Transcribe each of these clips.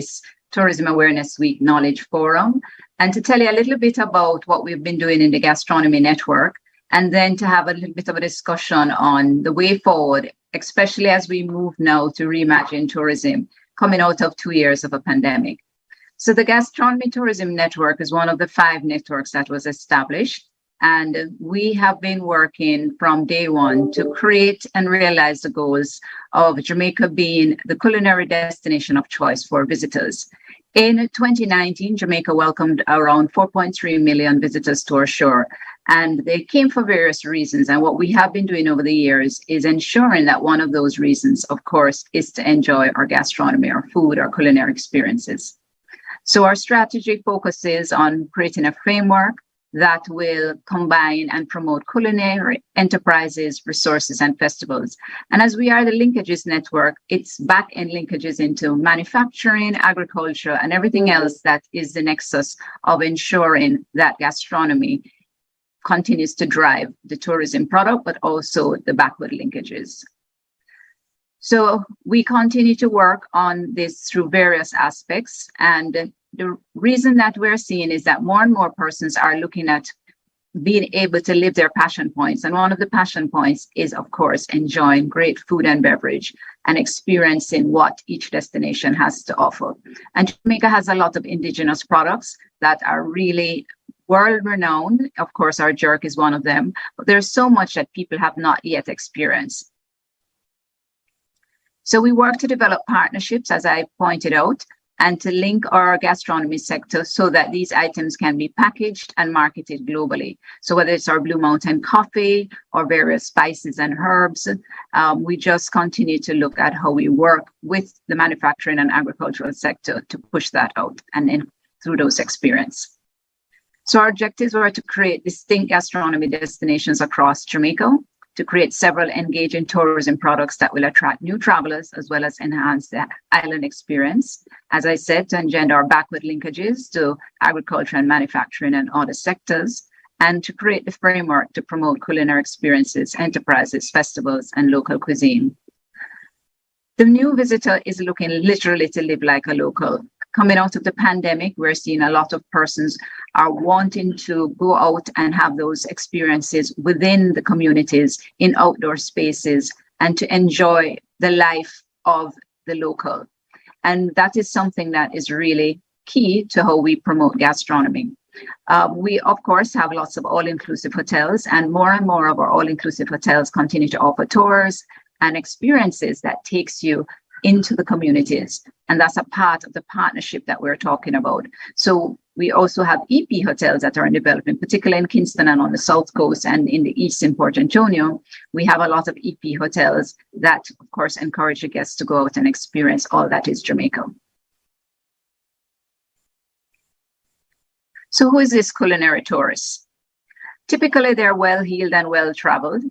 this Tourism Awareness Week Knowledge Forum, and to tell you a little bit about what we've been doing in the Gastronomy Network, and then to have a little bit of a discussion on the way forward, especially as we move now to reimagine tourism, coming out of 2 years of a pandemic. So the Gastronomy Tourism Network is one of the 5 networks that was established. And we have been working from day one to create and realize the goals of Jamaica being the culinary destination of choice for visitors. In 2019, Jamaica welcomed around 4.3 million visitors to our shore, and they came for various reasons. And what we have been doing over the years is ensuring that one of those reasons, of course, is to enjoy our gastronomy, our food, our culinary experiences. So our strategy focuses on creating a framework that will combine and promote culinary enterprises, resources, and festivals. And as we are the linkages network, it's back-end linkages into manufacturing, agriculture, and everything else that is the nexus of ensuring that gastronomy continues to drive the tourism product, but also the backward linkages. So we continue to work on this through various aspects, and the reason that we're seeing is that more and more persons are looking at being able to live their passion points. And one of the passion points is, of course, enjoying great food and beverage and experiencing what each destination has to offer. And Jamaica has a lot of indigenous products that are really world renowned. Of course, our jerk is one of them, but there's so much that people have not yet experienced. So we work to develop partnerships, as I pointed out, and to link our gastronomy sector so that these items can be packaged and marketed globally. So whether it's our Blue Mountain coffee or various spices and herbs, we just continue to look at how we work with the manufacturing and agricultural sector to push that out and then through those experiences. So our objectives were to create distinct gastronomy destinations across Jamaica, to create several engaging tourism products that will attract new travelers as well as enhance the island experience. As I said, to engender our backward linkages to agriculture and manufacturing and other sectors, and to create the framework to promote culinary experiences, enterprises, festivals, and local cuisine. The new visitor is looking literally to live like a local. Coming out of the pandemic, we're seeing a lot of persons are wanting to go out and have those experiences within the communities, in outdoor spaces, and to enjoy the life of the local. And that is something that is really key to how we promote gastronomy. We, of course, have lots of all-inclusive hotels, and more of our all-inclusive hotels continue to offer tours and experiences that takes you into the communities. And that's a part of the partnership that we're talking about. So we also have EP hotels that are in development, particularly in Kingston and on the South Coast and in the East in Port Antonio. We have a lot of EP hotels that, of course, encourage the guests to go out and experience all that is Jamaica. So who is this Culinary Taurus? Typically, they're well-heeled and well-traveled.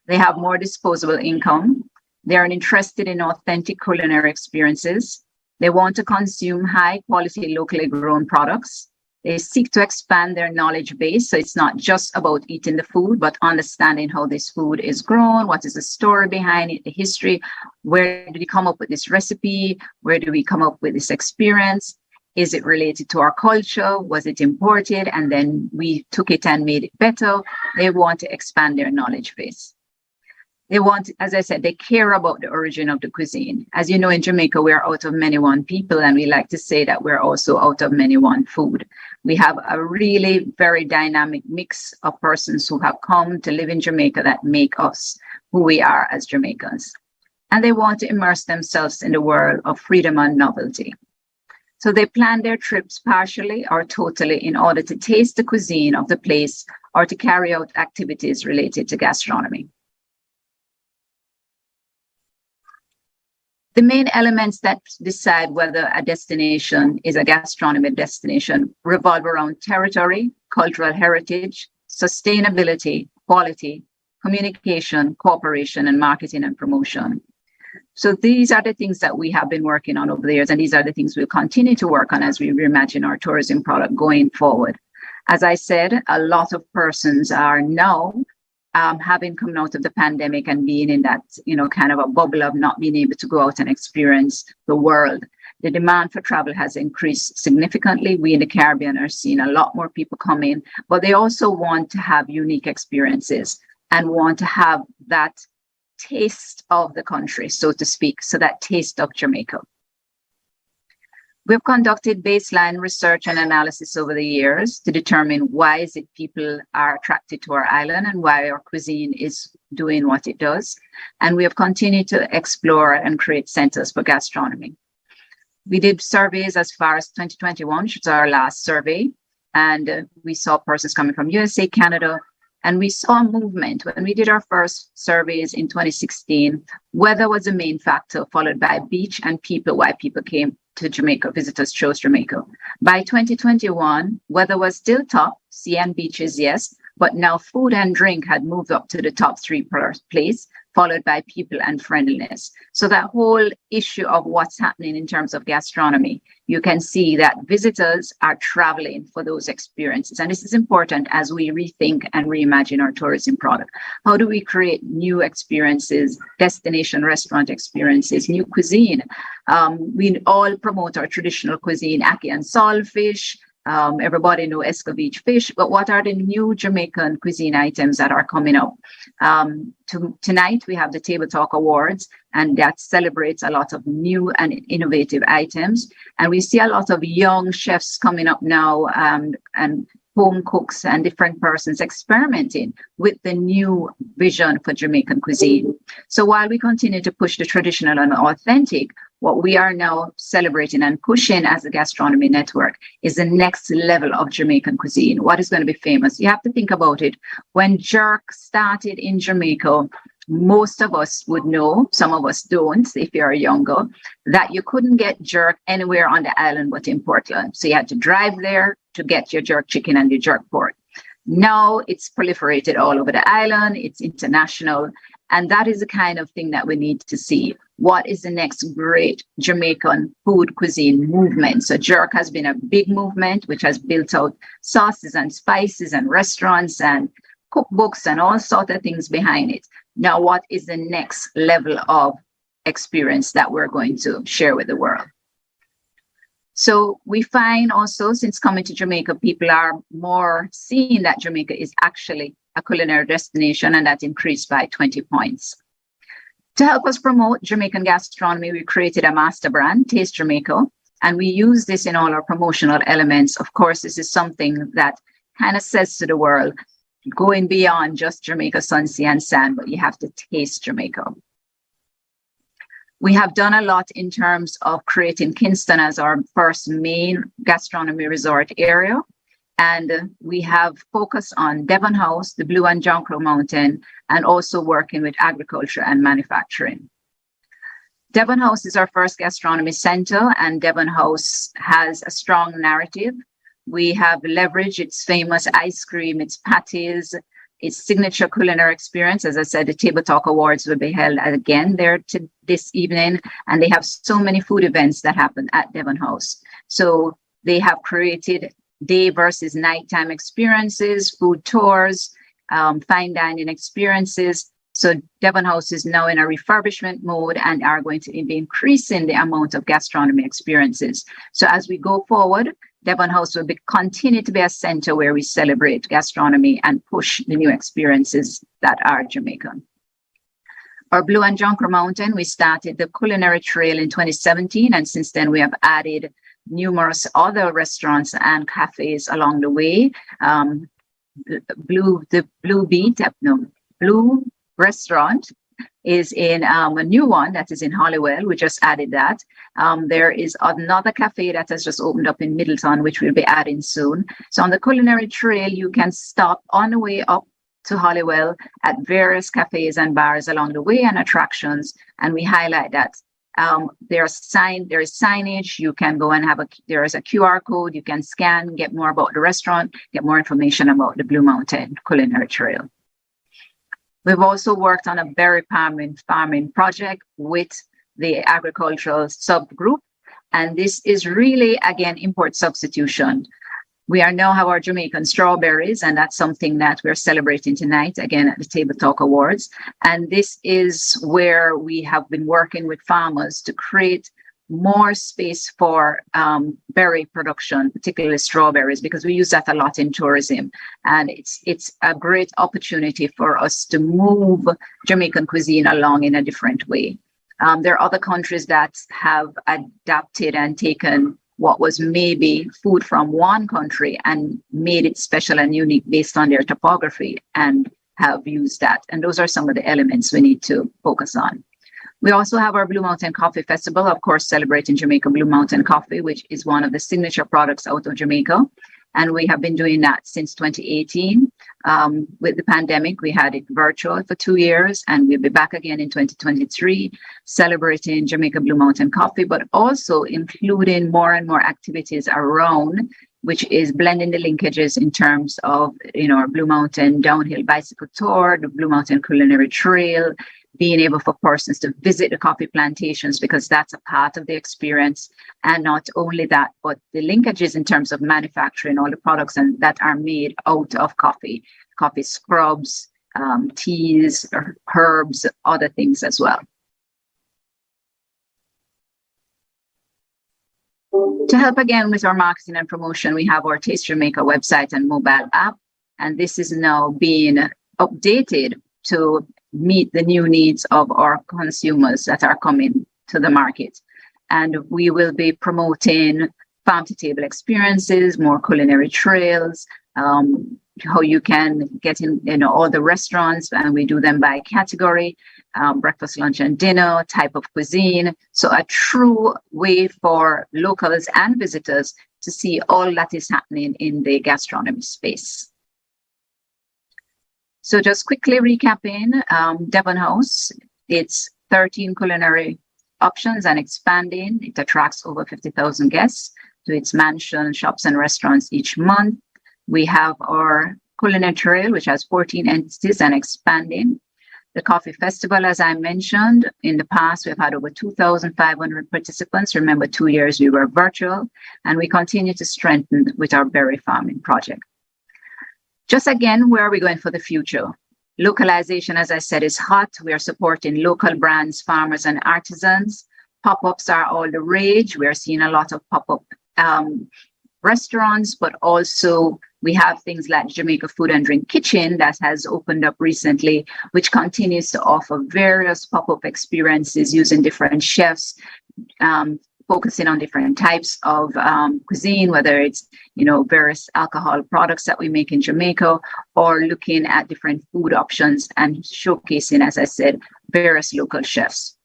They have more disposable income. They are interested in authentic culinary experiences. They want to consume high-quality, locally grown products. They seek to expand their knowledge base. So it's not just about eating the food, but understanding how this food is grown, what is the story behind it, the history, where did we come up with this recipe, where do we come up with this experience? Is it related to our culture? Was it imported? And then we took it and made it better. They want to expand their knowledge base. They want, as I said, they care about the origin of the cuisine. As you know, in Jamaica, we're out of many one people, and we like to say that we're also out of many one food. We have a really very dynamic mix of persons who have come to live in Jamaica that make us who we are as Jamaicans. And they want to immerse themselves in the world of freedom and novelty. So they plan their trips partially or totally in order to taste the cuisine of the place or to carry out activities related to gastronomy. The main elements that decide whether a destination is a gastronomy destination revolve around territory, cultural heritage, sustainability, quality, communication, cooperation, and marketing and promotion. So these are the things that we have been working on over the years, and these are the things we'll continue to work on as we reimagine our tourism product going forward. As I said, a lot of persons are now having come out of the pandemic and being in that, kind of a bubble of not being able to go out and experience the world. The demand for travel has increased significantly. We in the Caribbean are seeing a lot more people come in, but they also want to have unique experiences and want to have that taste of the country, so to speak, so that taste of Jamaica. We've conducted baseline research and analysis over the years to determine why is it people are attracted to our island and why our cuisine is doing what it does. And we have continued to explore and create centers for gastronomy. We did surveys as far as 2021, which was our last survey. And we saw persons coming from USA, Canada, and we saw a movement. When we did our first surveys in 2016, weather was the main factor, followed by beach and people, why people came to Jamaica, visitors chose Jamaica. By 2021, weather was still top, sea and beaches, yes, but now food and drink had moved up to the top 3 place, followed by people and friendliness. So that whole issue of what's happening in terms of gastronomy, you can see that visitors are traveling for those experiences. And this is important as we rethink and reimagine our tourism product. How do we create new experiences, destination restaurant experiences, new cuisine? We all promote our traditional cuisine, ackee and saltfish. Everybody know escovitch fish, but what are the new Jamaican cuisine items that are coming up? Tonight, we have the Table Talk Awards, and that celebrates a lot of new and innovative items. And we see a lot of young chefs coming up now and home cooks and different persons experimenting with the new vision for Jamaican cuisine. So while we continue to push the traditional and authentic, what we are now celebrating and pushing as a gastronomy network is the next level of Jamaican cuisine. What is going to be famous? You have to think about it. When jerk started in Jamaica, most of us would know, some of us don't, if you're younger, that you couldn't get jerk anywhere on the island but in Portland. So you had to drive there to get your jerk chicken and your jerk pork. Now it's proliferated all over the island, it's international, and that is the kind of thing that we need to see. What is the next great Jamaican food cuisine movement? So jerk has been a big movement, which has built out sauces and spices and restaurants and cookbooks and all sorts of things behind it. Now, what is the next level of experience that we're going to share with the world? So we find also, since coming to Jamaica, people are more seeing that Jamaica is actually a culinary destination, and that increased by 20 points. To help us promote Jamaican gastronomy, we created a master brand, Taste Jamaica, and we use this in all our promotional elements. Of course, this is something that kind of says to the world, going beyond just Jamaica, sun, sea, and sand, but you have to taste Jamaica. We have done a lot in terms of creating Kingston as our first main gastronomy resort area. And we have focused on Devon House, the Blue and Jonquil Mountain, and also working with agriculture and manufacturing. Devon House is our first gastronomy center, and Devon House has a strong narrative. We have leveraged its famous ice cream, its patties, its signature culinary experience. As I said, the Table Talk Awards will be held again there this evening, and they have so many food events that happen at Devon House. So they have created day versus nighttime experiences, food tours, fine dining experiences. So Devon House is now in a refurbishment mode and are going to be increasing the amount of gastronomy experiences. So as we go forward, Devon House will continue to be a center where we celebrate gastronomy and push the new experiences that are Jamaican. Our Blue and Jonquil Mountain, we started the Culinary Trail in 2017, and since then we have added numerous other restaurants and cafes along the way. Blue Restaurant is in a new one that is in Holywell. We just added that. There is another cafe that has just opened up in Middleton, which we'll be adding soon. So on the Culinary Trail, you can stop on the way up to Holywell at various cafes and bars along the way and attractions. And we highlight that. There is signage. You can go and there is a QR code. You can scan, get more about the restaurant, get more information about the Blue Mountain Culinary Trail. We've also worked on a berry farming project with the agricultural subgroup. And this is really, again, import substitution. We are now have our Jamaican strawberries, and that's something that we're celebrating tonight, again, at the Table Talk Awards. And this is where we have been working with farmers to create more space for berry production, particularly strawberries, because we use that a lot in tourism. And it's a great opportunity for us to move Jamaican cuisine along in a different way. There are other countries that have adapted and taken what was maybe food from one country and made it special and unique based on their topography and have used that. And those are some of the elements we need to focus on. We also have our Blue Mountain Coffee Festival, of course, celebrating Jamaica Blue Mountain Coffee, which is one of the signature products out of Jamaica. And we have been doing that since 2018. With the pandemic, we had it virtual for 2 years, and we'll be back again in 2023, celebrating Jamaica Blue Mountain Coffee, but also including more and more activities around, which is blending the linkages in terms of, our Blue Mountain Downhill Bicycle Tour, the Blue Mountain Culinary Trail, being able for persons to visit the coffee plantations, because that's a part of the experience. And not only that, but the linkages in terms of manufacturing all the products that are made out of coffee scrubs, teas, herbs, other things as well. To help again with our marketing and promotion, we have our Taste Jamaica website and mobile app, and this is now being updated to meet the new needs of our consumers that are coming to the market. And we will be promoting farm to table experiences, more culinary trails, how you can get in, all the restaurants, and we do them by category, breakfast, lunch, and dinner, type of cuisine. So a true way for locals and visitors to see all that is happening in the gastronomy space. So just quickly recapping, Devon House, it's 13 culinary options and expanding. It attracts over 50,000 guests to its mansion, shops, and restaurants each month. We have our Culinary Trail, which has 14 entities and expanding. The Coffee Festival, as I mentioned, in the past, we've had over 2,500 participants. Remember, 2 years we were virtual, and we continue to strengthen with our berry farming project. Just again, where are we going for the future? Localization, as I said, is hot. We are supporting local brands, farmers, and artisans. Pop-ups are all the rage. We are seeing a lot of pop-up restaurants, but also we have things like Jamaica Food and Drink Kitchen that has opened up recently, which continues to offer various pop-up experiences using different chefs, focusing on different types of cuisine, whether it's, various alcohol products that we make in Jamaica, or looking at different food options and showcasing, as I said, various local chefs.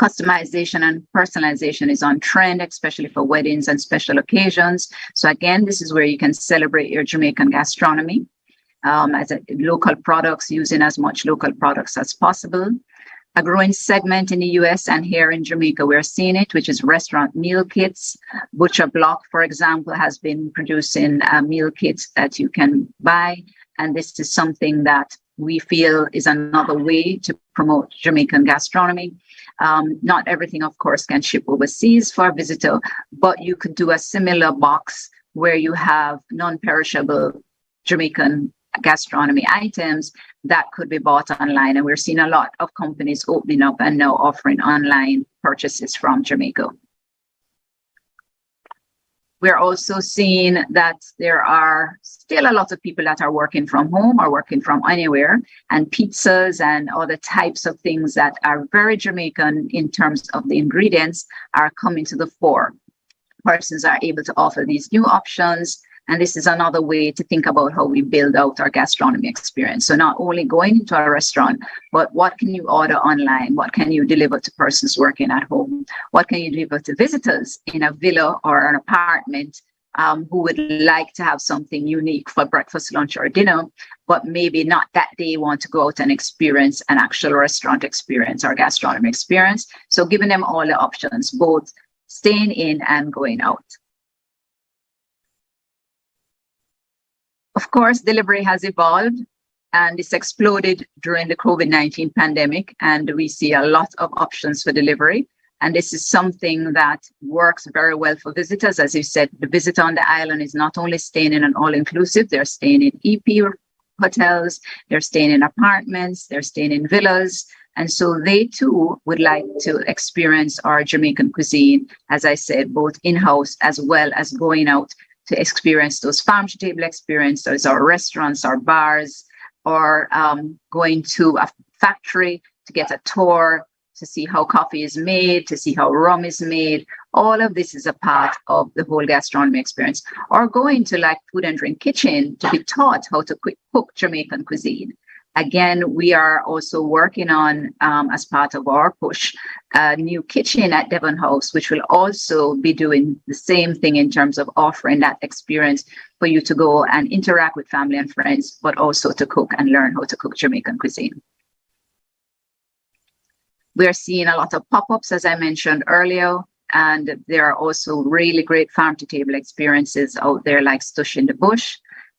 Customization and personalization is on trend, especially for weddings and special occasions. So again, this is where you can celebrate your Jamaican gastronomy as local products, using as much local products as possible. A growing segment in the US and here in Jamaica, we're seeing it, which is restaurant meal kits. Butcher Block, for example, has been producing meal kits that you can buy. And this is something that we feel is another way to promote Jamaican gastronomy. Not everything, of course, can ship overseas for a visitor, but you could do a similar box where you have non-perishable Jamaican gastronomy items that could be bought online. And we're seeing a lot of companies opening up and now offering online purchases from Jamaica. We're also seeing that there are still a lot of people that are working from home or working from anywhere, and pizzas and other types of things that are very Jamaican in terms of the ingredients are coming to the fore. Persons are able to offer these new options. And this is another way to think about how we build out our gastronomy experience. So not only going into a restaurant, but what can you order online? What can you deliver to persons working at home? What can you deliver to visitors in a villa or an apartment who would like to have something unique for breakfast, lunch, or dinner, but maybe not that day want to go out and experience an actual restaurant experience or gastronomy experience? So giving them all the options, both staying in and going out. Of course, delivery has evolved and it's exploded during the COVID-19 pandemic, and we see a lot of options for delivery. And this is something that works very well for visitors. As you said, the visitor on the island is not only staying in an all-inclusive, they're staying in EP hotels, they're staying in apartments, they're staying in villas. And so they too would like to experience our Jamaican cuisine, as I said, both in-house as well as going out to experience those farm-to-table experiences, our restaurants, our bars, or going to a factory to get a tour, to see how coffee is made, to see how rum is made. All of this is a part of the whole gastronomy experience. Or going to like food and drink kitchen to be taught how to cook Jamaican cuisine. Again, we are also working on, as part of our push, a new kitchen at Devon House, which will also be doing the same thing in terms of offering that experience for you to go and interact with family and friends, but also to cook and learn how to cook Jamaican cuisine. We're seeing a lot of pop-ups, as I mentioned earlier, and there are also really great farm-to-table experiences out there like Stush in the Bush.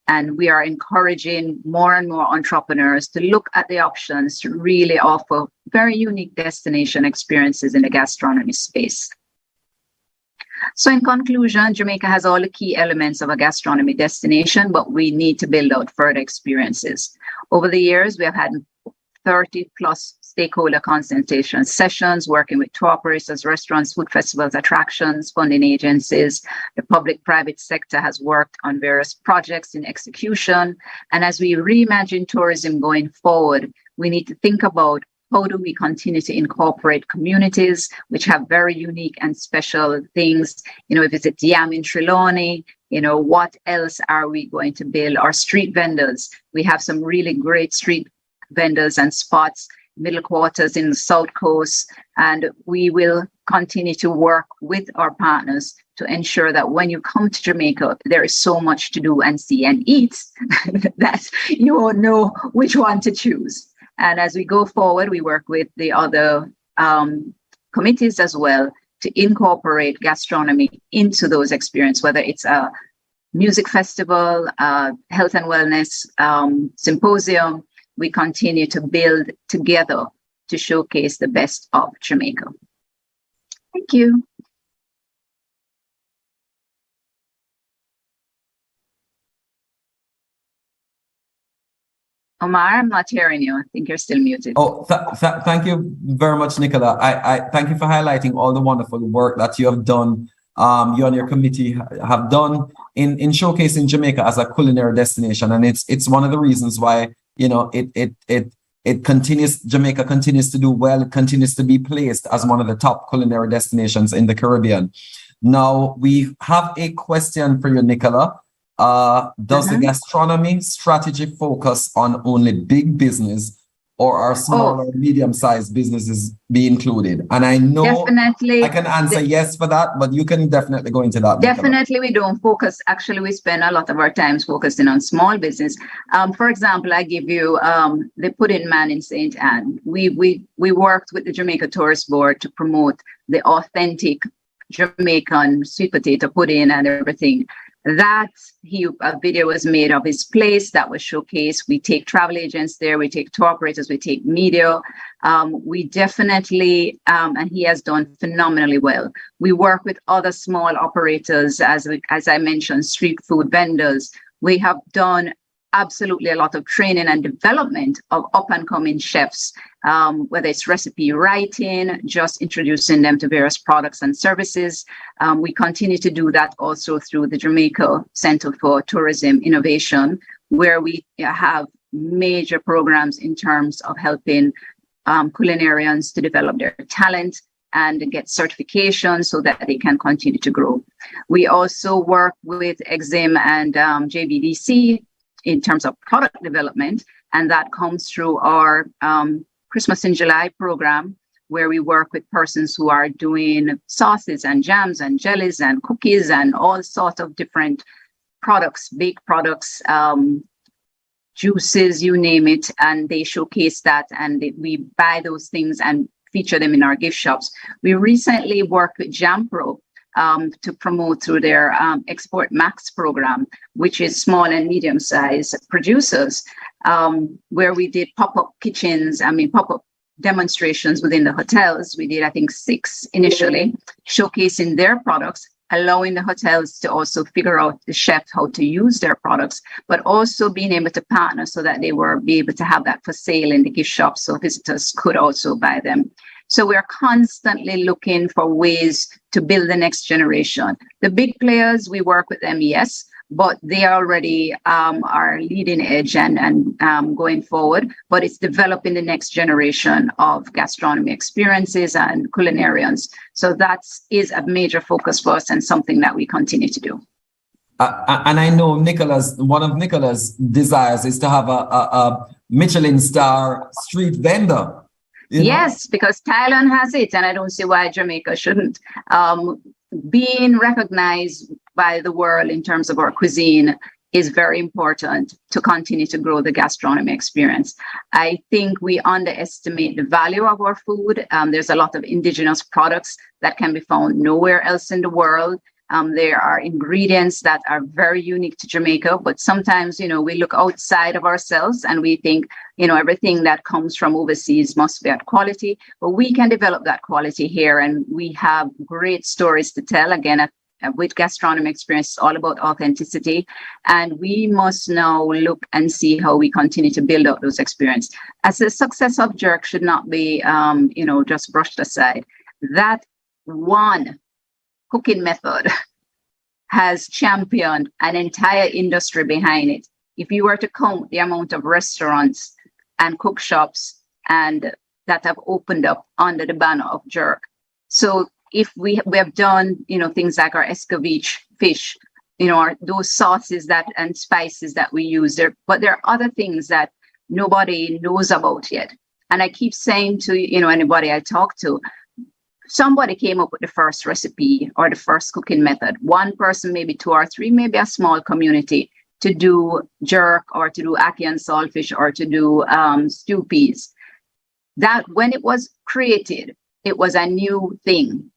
And we are encouraging more and more entrepreneurs to look at the options to really offer very unique destination experiences in the gastronomy space. So in conclusion, Jamaica has all the key elements of a gastronomy destination, but we need to build out further experiences. Over the years, we have had 30 plus stakeholder consultation sessions, working with tour operators, restaurants, food festivals, attractions, funding agencies. The public-private sector has worked on various projects in execution. And as we reimagine tourism going forward, we need to think about how do we continue to incorporate communities which have very unique and special things. You know, if it's a yam in Trelawney, you know, what else are we going to build? Our street vendors, we have some really great street vendors and spots, middle quarters in the South Coast, and we will continue to work with our partners to ensure that when you come to Jamaica, there is so much to do and see and eat that you won't know which one to choose. And as we go forward, we work with the other committees as well to incorporate gastronomy into those experiences, whether it's a music festival, health and wellness symposium. We continue to build together to showcase the best of Jamaica. Thank you. Omar, I'm not hearing you. I think you're still muted. Oh, thank you very much, Nicola. I thank you for highlighting all the wonderful work that you have done, you and your committee have done in showcasing Jamaica as a culinary destination. And it's one of the reasons why, you know, it continues, Jamaica continues to do well. It continues to be placed as one of the top culinary destinations in the Caribbean. Now, we have a question for you, Nicola. Does the gastronomy strategy focus on only big business, or are small or medium-sized businesses be included? And I know definitely I can answer yes for that, but you can definitely go into that. Definitely, we don't focus. Actually, we spend a lot of our time focusing on small business. For example, I give you the Pudding Man in St. Anne. We worked with the Jamaica Tourist Board to promote the authentic Jamaican sweet potato pudding and everything. That a video was made of his place that was showcased. We take travel agents there, we take tour operators, we take media. We definitely, and he has done phenomenally well. We work with other small operators, as I mentioned, street food vendors. We have done absolutely a lot of training and development of up and coming chefs, whether it's recipe writing, just introducing them to various products and services. We continue to do that also through the Jamaica Center for Tourism Innovation, where we have major programs in terms of helping culinarians to develop their talent and get certification so that they can continue to grow. We also work with EXIM and JBDC in terms of product development, and that comes through our Christmas in July program, where we work with persons who are doing sauces and jams and jellies and cookies and all sorts of different products, baked products, juices, you name it, and they showcase that, and we buy those things and feature them in our gift shops. We recently worked with Jampro to promote through their Export Max program, which is small and medium-sized producers, where we did pop-up kitchens, pop-up demonstrations within the hotels. We did, I think, 6 initially, showcasing their products allowing the hotels to also figure out the chefs how to use their products, but also being able to partner so that they were be able to have that for sale in the gift shop so visitors could also buy them. So we're constantly looking for ways to build the next generation. The big players, we work with them, yes, but they already are leading edge and going forward. But it's developing the next generation of gastronomy experiences and culinarians. So that is a major focus for us and something that we continue to do. And I know one of Nicola's desires is to have a Michelin star street vendor. Yes, because Thailand has it, and I don't see why Jamaica shouldn't. Being recognized by the world in terms of our cuisine is very important to continue to grow the gastronomy experience. I think we underestimate the value of our food. There's a lot of indigenous products that can be found nowhere else in the world. There are ingredients that are very unique to Jamaica, but sometimes, we look outside of ourselves and we think, everything that comes from overseas must be at quality, but we can develop that quality here. And we have great stories to tell. Again, with gastronomy experience, it's all about authenticity. And we must now look and see how we continue to build out those experiences. As the success of Jerk should not be, just brushed aside. That one cooking method has championed an entire industry behind it. If you were to count the amount of restaurants and cook shops and that have opened up under the banner of Jerk. So if we have done, things like our escovitch fish, those sauces and spices that we use there, but there are other things that nobody knows about yet. And I keep saying to, anybody I talk to, somebody came up with the first recipe or the first cooking method. One person, maybe two or three, maybe a small community to do jerk or to do ackee and saltfish or to do stew peas. That when it was created, it was a new thing.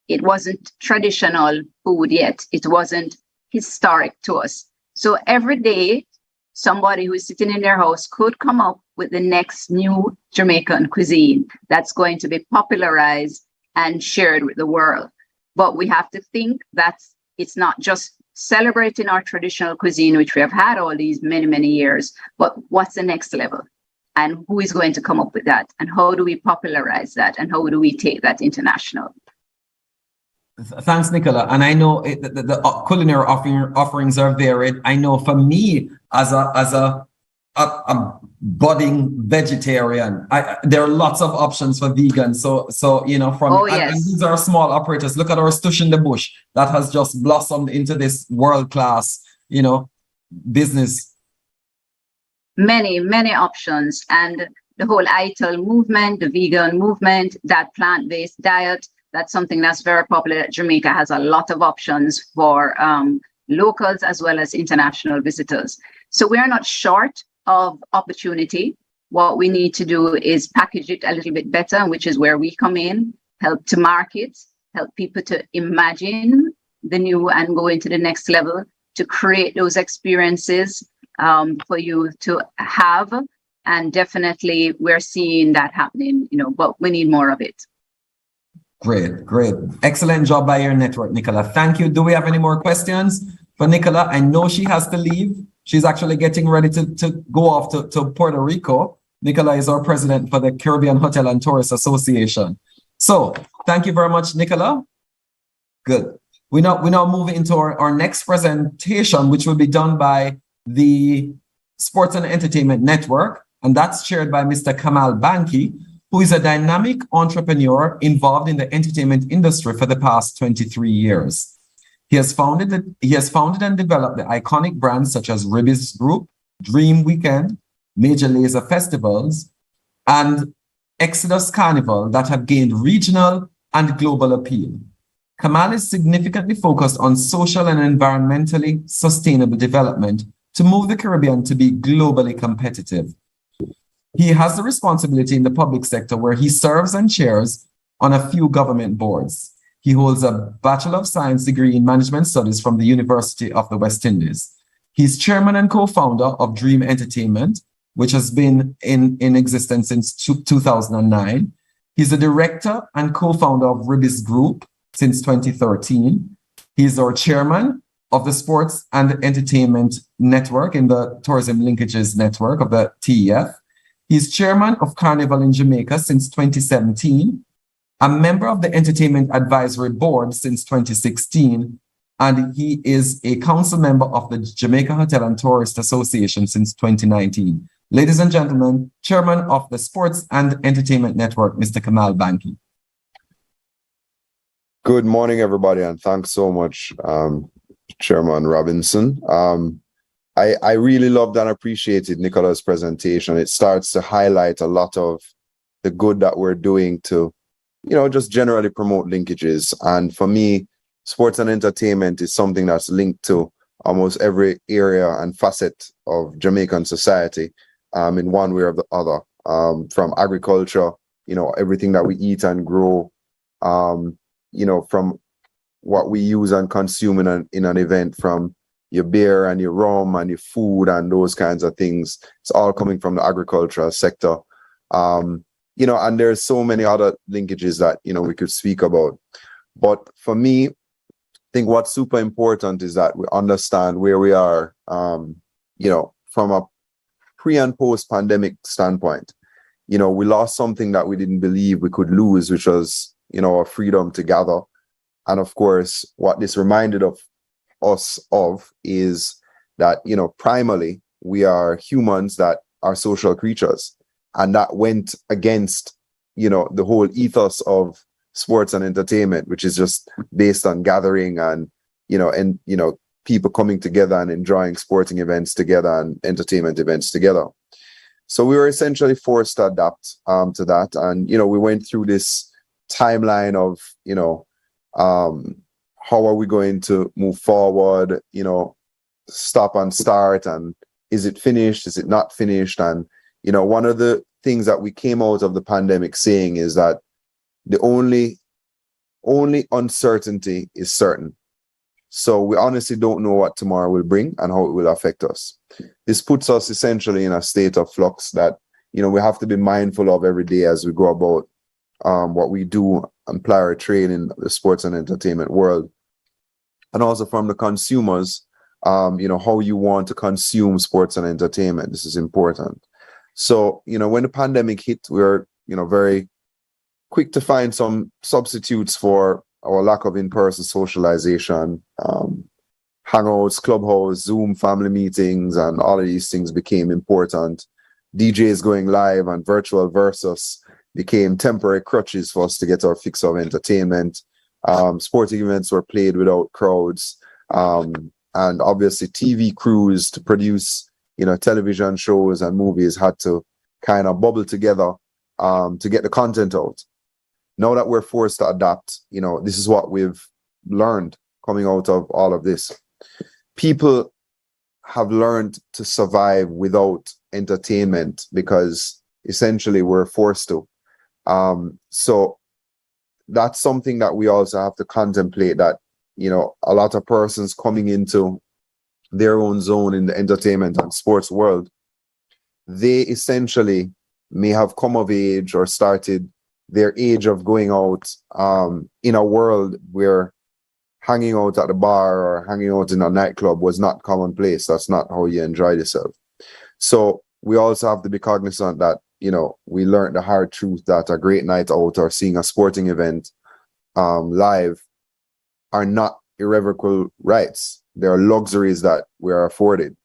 It wasn't traditional food yet. It wasn't historic to us. So every day, somebody who is sitting in their house could come up with the next new Jamaican cuisine that's going to be popularized and shared with the world. But we have to think that it's not just celebrating our traditional cuisine, which we have had all these many, many years, but what's the next level? And who is going to come up with that? And how do we popularize that? And how do we take that international? Thanks, Nicola. And I know the culinary offerings are varied. I know for me, as a budding vegetarian, there are lots of options for vegans. So and these are small operators. Look at our Stush in the Bush that has just blossomed into this world-class, business. Many, many options. And the whole Untitled movement, the vegan movement, that plant-based diet, that's something that's very popular. Jamaica has a lot of options for locals as well as international visitors. So we are not short of opportunity. What we need to do is package it a little bit better, which is where we come in, help to market, help people to imagine the new and go into the next level, to create those experiences for you to have. And definitely we're seeing that happening, but we need more of it. Great. Excellent job by your network, Nicola. Thank you. Do we have any more questions for Nicola? I know she has to leave. She's actually getting ready to go off to Puerto Rico. Nicola is our president for the Caribbean Hotel and Tourist Association. So thank you very much, Nicola. Good. We now move into our next presentation, which will be done by the Sports and Entertainment Network. And that's chaired by Mr. Kamal Banki, who is a dynamic entrepreneur involved in the entertainment industry for the past 23 years. He has founded and developed the iconic brands such as Ribis Group, Dream Weekend, Major Laser Festivals, and Exodus Carnival that have gained regional and global appeal. Kamal is significantly focused on social and environmentally sustainable development to move the Caribbean to be globally competitive. He has the responsibility in the public sector where he serves and chairs on a few government boards. He holds a Bachelor of Science degree in Management Studies from the University of the West Indies. He's chairman and co-founder of Dream Entertainment, which has been in existence since 2009. He's the director and co-founder of Ribis Group since 2013. He's our chairman of the Sports and Entertainment Network in the Tourism Linkages Network of the TEF. He's chairman of Carnival in Jamaica since 2017, a member of the Entertainment Advisory Board since 2016, and he is a council member of the Jamaica Hotel and Tourist Association since 2019. Ladies and gentlemen, chairman of the Sports and Entertainment Network, Mr. Kamal Banki. Good morning, everybody, and thanks so much, Chairman Robinson. I really loved and appreciated Nicola's presentation. It starts to highlight a lot of the good that we're doing to, just generally promote linkages. And for me, sports and entertainment is something that's linked to almost every area and facet of Jamaican society in one way or the other, from agriculture, everything that we eat and grow, from what we use and consume in an event, from your beer and your rum and your food and those kinds of things. It's all coming from the agricultural sector. And there's so many other linkages that, we could speak about. But for me, I think what's super important is that we understand where we are, from a pre and post pandemic standpoint. We lost something that we didn't believe we could lose, which was, our freedom to gather. And of course, what this reminded us of is that, primarily we are humans that are social creatures. And that went against, the whole ethos of sports and entertainment, which is just based on gathering and people coming together and enjoying sporting events together and entertainment events together. So we were essentially forced to adapt to that. And, we went through this timeline of, how are we going to move forward, stop and start, and is it finished? Is it not finished? And, one of the things that we came out of the pandemic saying is that the only uncertainty is certain. So we honestly don't know what tomorrow will bring and how it will affect us. This puts us essentially in a state of flux that, we have to be mindful of every day as we go about what we do and ply our trade in the sports and entertainment world. And also from the consumers, how you want to consume sports and entertainment. This is important. So, when the pandemic hit, we were, very quick to find some substitutes for our lack of in-person socialization. Hangouts, Clubhouse, Zoom, family meetings, and all of these things became important. DJs going live and virtual versus became temporary crutches for us to get our fix of entertainment. Sporting events were played without crowds. And obviously TV crews to produce, television shows and movies had to kind of bubble together to get the content out. Now that we're forced to adapt, this is what we've learned coming out of all of this. People have learned to survive without entertainment because essentially we're forced to. So that's something that we also have to contemplate, that, a lot of persons coming into their own zone in the entertainment and sports world, they essentially may have come of age or started their age of going out in a world where hanging out at the bar or hanging out in a nightclub was not commonplace. That's not how you enjoy yourself. So we also have to be cognizant that, we learned the hard truth that a great night out or seeing a sporting event live are not irrevocable rights. They are luxuries that we are afforded.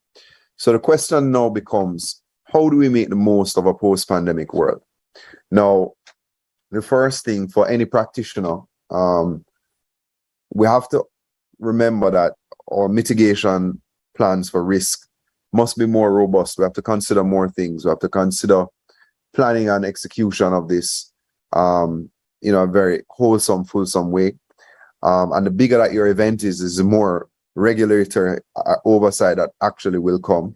So the question now becomes, how do we make the most of a post-pandemic world? Now, the first thing for any practitioner, we have to remember that our mitigation plans for risk must be more robust. We have to consider more things. We have to consider planning and execution of this, a very wholesome, fulsome way. And the bigger that your event is the more regulatory oversight that actually will come.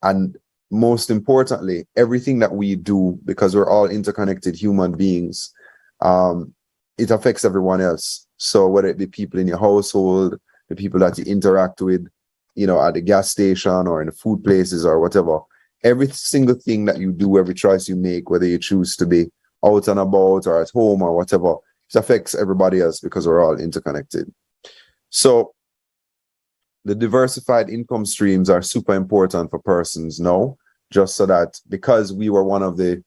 And most importantly, everything that we do, because we're all interconnected human beings, it affects everyone else. So whether it be people in your household, the people that you interact with, at the gas station or in the food places or whatever, every single thing that you do, every choice you make, whether you choose to be out and about or at home or whatever, it affects everybody else because we're all interconnected. So the diversified income streams are super important for persons now, just so that because we were one of the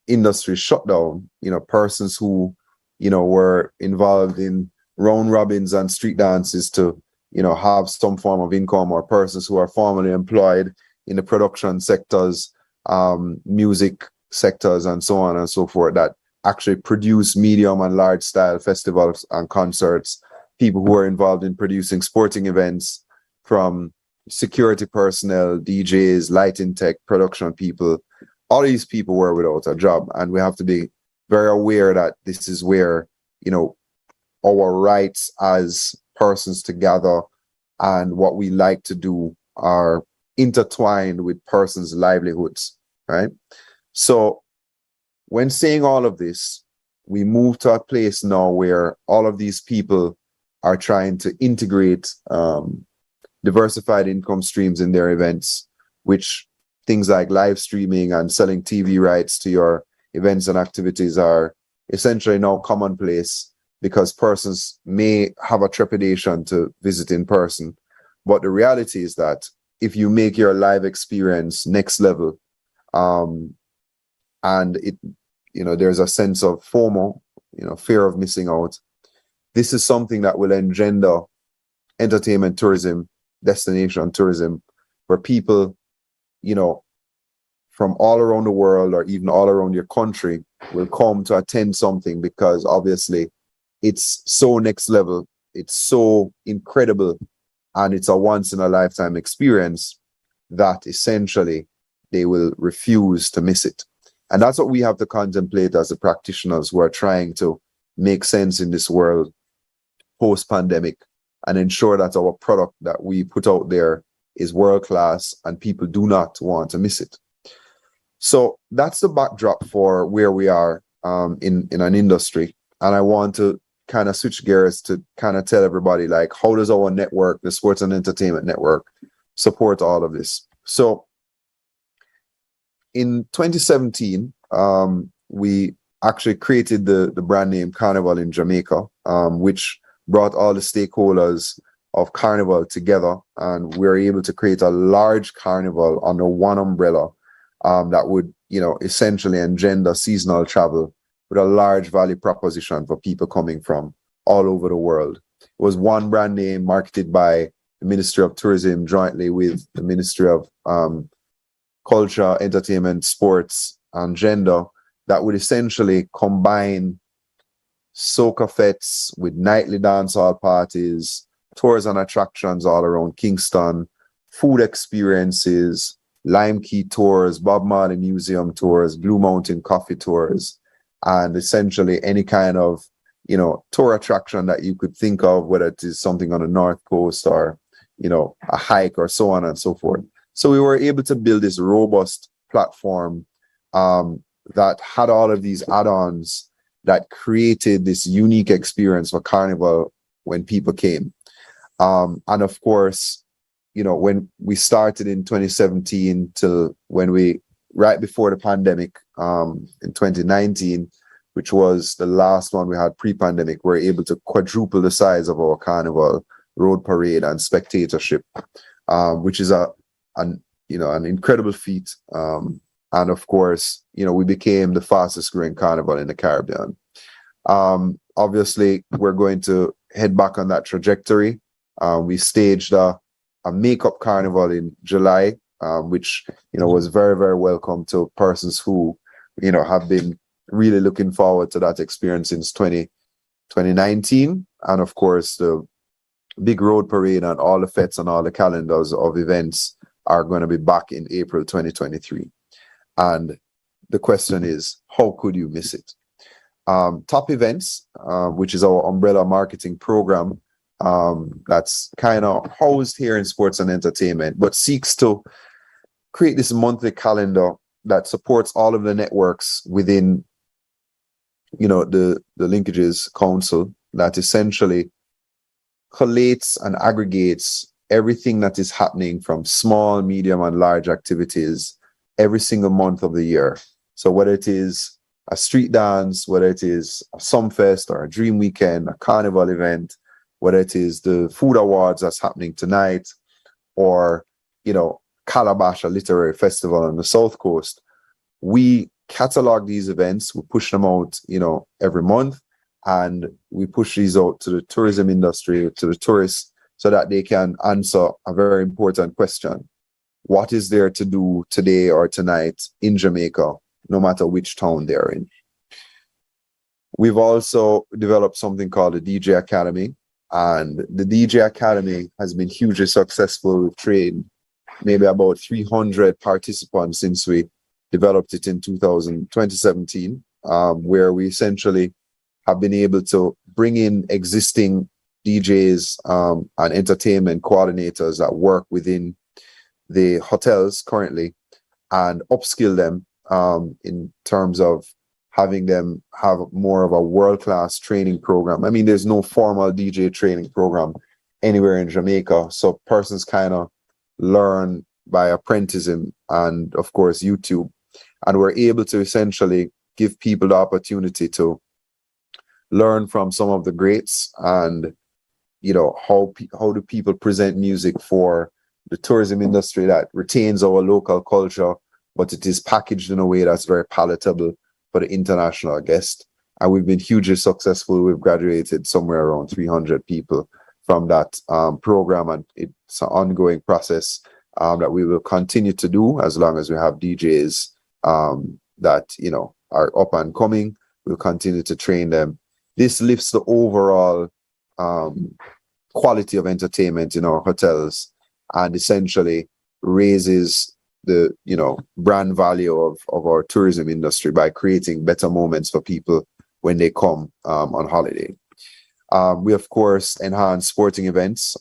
industry shutdown, persons who, were involved in round robins and street dances to, have some form of income, or persons who are formally employed in the production sectors, music sectors, and so on and so forth, that actually produce medium and large style festivals and concerts, people who are involved in producing sporting events, from security personnel, DJs, lighting tech, production people. All these people were without a job, and we have to be very aware that this is where, our rights as persons to gather and what we like to do are intertwined with persons' livelihoods, right? So when saying all of this, we move to a place now where all of these people are trying to integrate diversified income streams in their events, which things like live streaming and selling TV rights to your events and activities are essentially now commonplace, because persons may have a trepidation to visit in person. But the reality is that if you make your live experience next level, and it, there's a sense of FOMO, fear of missing out, this is something that will engender entertainment tourism, destination tourism, where people, from all around the world or even all around your country will come to attend something, because obviously it's so next level, it's so incredible, and it's a once in a lifetime experience that essentially they will refuse to miss it. And that's what we have to contemplate as the practitioners who are trying to make sense in this world post-pandemic, and ensure that our product that we put out there is world-class and people do not want to miss it. So that's the backdrop for where we are in an industry. And I want to kind of switch gears to kind of tell everybody, like, how does our network, the Sports and Entertainment Network, support all of this? So in 2017, we actually created the brand name Carnival in Jamaica, which brought all the stakeholders of Carnival together, and we were able to create a large carnival under one umbrella that would, essentially engender seasonal travel with a large value proposition for people coming from all over the world. It was one brand name marketed by the Ministry of Tourism jointly with the Ministry of Culture, Entertainment, Sports, and Gender, that would essentially combine soca fetes with nightly dancehall parties, tours and attractions all around Kingston, food experiences, Lime Key tours, Bob Marley Museum tours, Blue Mountain Coffee tours, and essentially any kind of, tour attraction that you could think of, whether it is something on the North Coast or, a hike or so on and so forth. So we were able to build this robust platform that had all of these add-ons that created this unique experience for Carnival when people came. And of course, when we started in 2017 till right before the pandemic, in 2019, which was the last one we had pre-pandemic, we were able to quadruple the size of our Carnival, road parade, and spectatorship, which is an incredible feat. And of course, we became the fastest growing carnival in the Caribbean. Obviously, we're going to head back on that trajectory. We staged a makeup carnival in July, which, was very, very welcome to persons who, have been really looking forward to that experience since 2019. And of course, the big road parade and all the fetes and all the calendars of events are going to be back in April 2023. And the question is, how could you miss it? Top Events, which is our umbrella marketing program, that's kind of housed here in Sports and Entertainment, but seeks to create this monthly calendar that supports all of the networks within, the Linkages Council, that essentially collates and aggregates everything that is happening from small, medium, and large activities every single month of the year. So whether it is a street dance, whether it is a Sumfest or a Dream Weekend, a carnival event, whether it is the food awards that's happening tonight, or, you know, Calabash, a literary festival on the South Coast. We catalog these events, we push them out, you know, every month, and we push these out to the tourism industry, to the tourists, so that they can answer a very important question. What is there to do today or tonight in Jamaica, no matter which town they're in? We've also developed something called the DJ Academy, and the DJ Academy has been hugely successful. We've trained maybe about 300 participants since we developed it in 2017, where we essentially have been able to bring in existing DJs and entertainment coordinators that work within the hotels currently, and upskill them in terms of having them have more of a world-class training program. I mean, there's no formal DJ training program anywhere in Jamaica, so persons kind of learn by apprenticing and, of course, YouTube. And we're able to essentially give people the opportunity to learn from some of the greats, and, you know, how do people present music for the tourism industry that retains our local culture, but it is packaged in a way that's very palatable for the international guest. And we've been hugely successful. We've graduated somewhere around 300 people from that program, and it's an ongoing process that we will continue to do as long as we have DJs that, you know, are up and coming. We'll continue to train them. This lifts the overall quality of entertainment in our hotels, and essentially raises the, you know, brand value of our tourism industry by creating better moments for people when they come on holiday. We, of course, enhance sporting events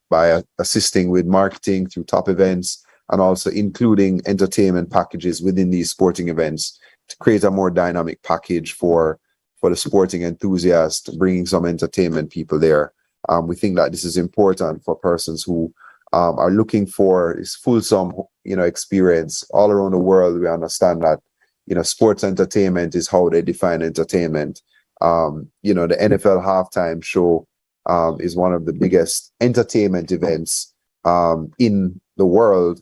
by assisting with marketing through top events, and also including entertainment packages within these sporting events to create a more dynamic package for the sporting enthusiast, bringing some entertainment people there. We think that this is important for persons who are looking for this fulsome, you know, experience. All around the world, we understand that, you know, sports entertainment is how they define entertainment. You know, the NFL halftime show is one of the biggest entertainment events in the world,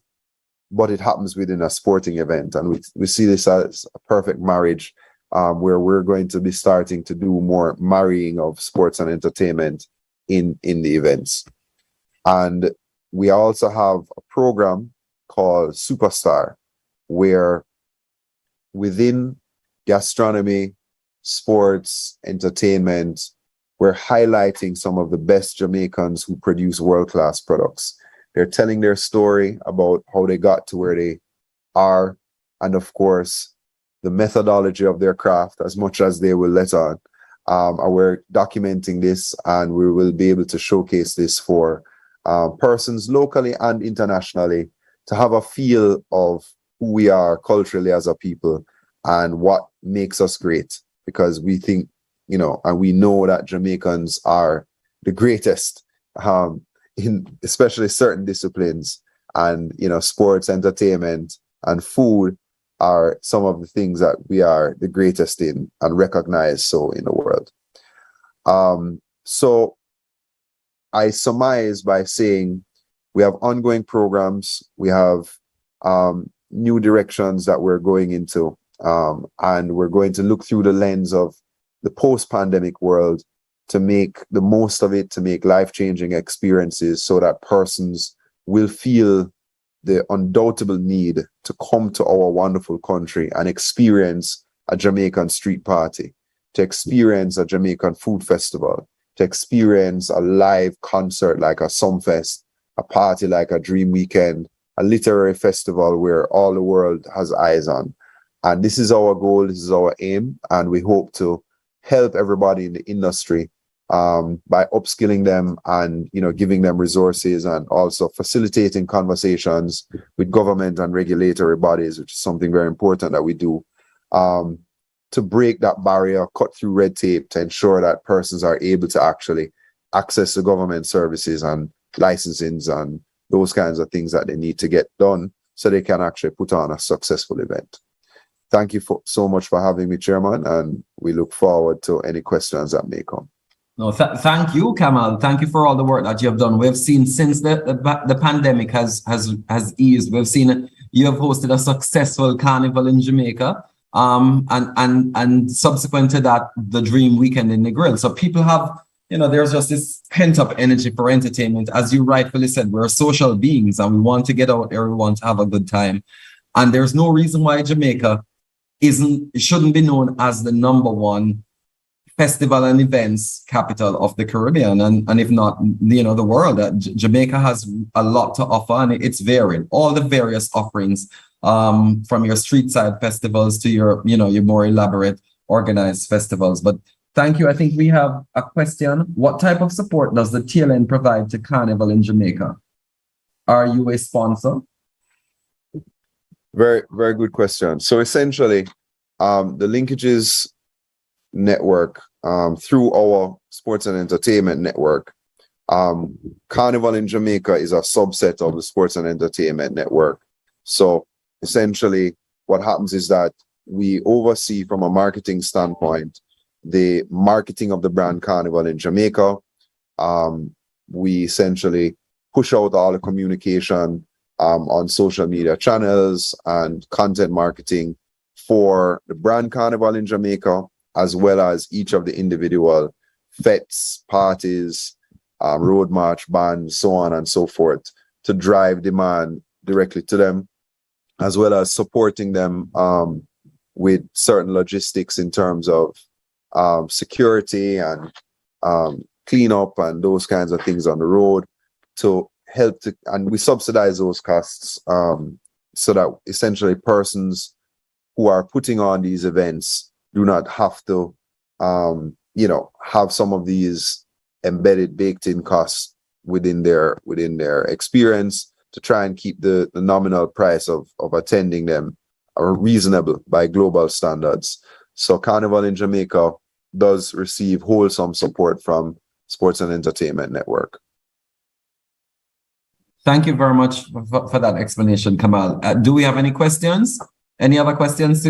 but it happens within a sporting event. And we see this as a perfect marriage, where we're going to be starting to do more marrying of sports and entertainment in the events. And we also have a program called Superstar, where within gastronomy, sports, entertainment, we're highlighting some of the best Jamaicans who produce world-class products. They're telling their story about how they got to where they are, and of course, the methodology of their craft as much as they will let on. And we're documenting this, and we will be able to showcase this for persons locally and internationally to have a feel of who we are culturally as a people and what makes us great. Because we think, you know, and we know that Jamaicans are the greatest in especially certain disciplines, and, you know, sports, entertainment, and food are some of the things that we are the greatest in and recognized so in the world. So I surmise by saying we have ongoing programs, we have new directions that we're going into, and we're going to look through the lens of the post-pandemic world to make the most of it, to make life-changing experiences so that persons will feel the undoubtable need to come to our wonderful country and experience a Jamaican street party, to experience a Jamaican food festival, to experience a live concert like a Sumfest, a party like a Dream Weekend, a literary festival where all the world has eyes on. And this is our goal, this is our aim, and we hope to help everybody in the industry by upskilling them and, you know, giving them resources, and also facilitating conversations with government and regulatory bodies, which is something very important that we do, to break that barrier, cut through red tape, to ensure that persons are able to actually access the government services and licensings and those kinds of things that they need to get done so they can actually put on a successful event. Thank you so much for having me, Chairman, and we look forward to any questions that may come. No, thank you, Kamal. Thank you for all the work that you have done. We've seen since the pandemic has eased, we've seen you have hosted a successful carnival in Jamaica. And subsequent to that, the Dream Weekend in the Grill. So people have, there's just this pent-up energy for entertainment. As you rightfully said, we're social beings and we want to get out there, we want to have a good time. And there's no reason why Jamaica shouldn't be known as the number one festival and events capital of the Caribbean, and if not, the world. Jamaica has a lot to offer, and it's varied. All the various offerings, from your street side festivals to your more elaborate organized festivals. But thank you. I think we have a question. What type of support does the TLN provide to Carnival in Jamaica? Are you a sponsor? Very, very good question. So essentially, the Linkages Network, through our sports and entertainment network, Carnival in Jamaica is a subset of the sports and entertainment network. So essentially what happens is that we oversee, from a marketing standpoint, the marketing of the brand Carnival in Jamaica. We essentially push out all the communication on social media channels and content marketing for the brand Carnival in Jamaica, as well as each of the individual fetes, parties, road march bands, so on and so forth, to drive demand directly to them, as well as supporting them with certain logistics in terms of security and cleanup and those kinds of things on the road, to help to, and we subsidize those costs, so that essentially persons who are putting on these events do not have to, have some of these embedded, baked-in costs within their experience, to try and keep the nominal price of attending them reasonable by global standards. So Carnival in Jamaica does receive wholesome support from Sports and Entertainment Network. Thank you very much for that explanation, Kamal. Do we have any questions? Any other questions?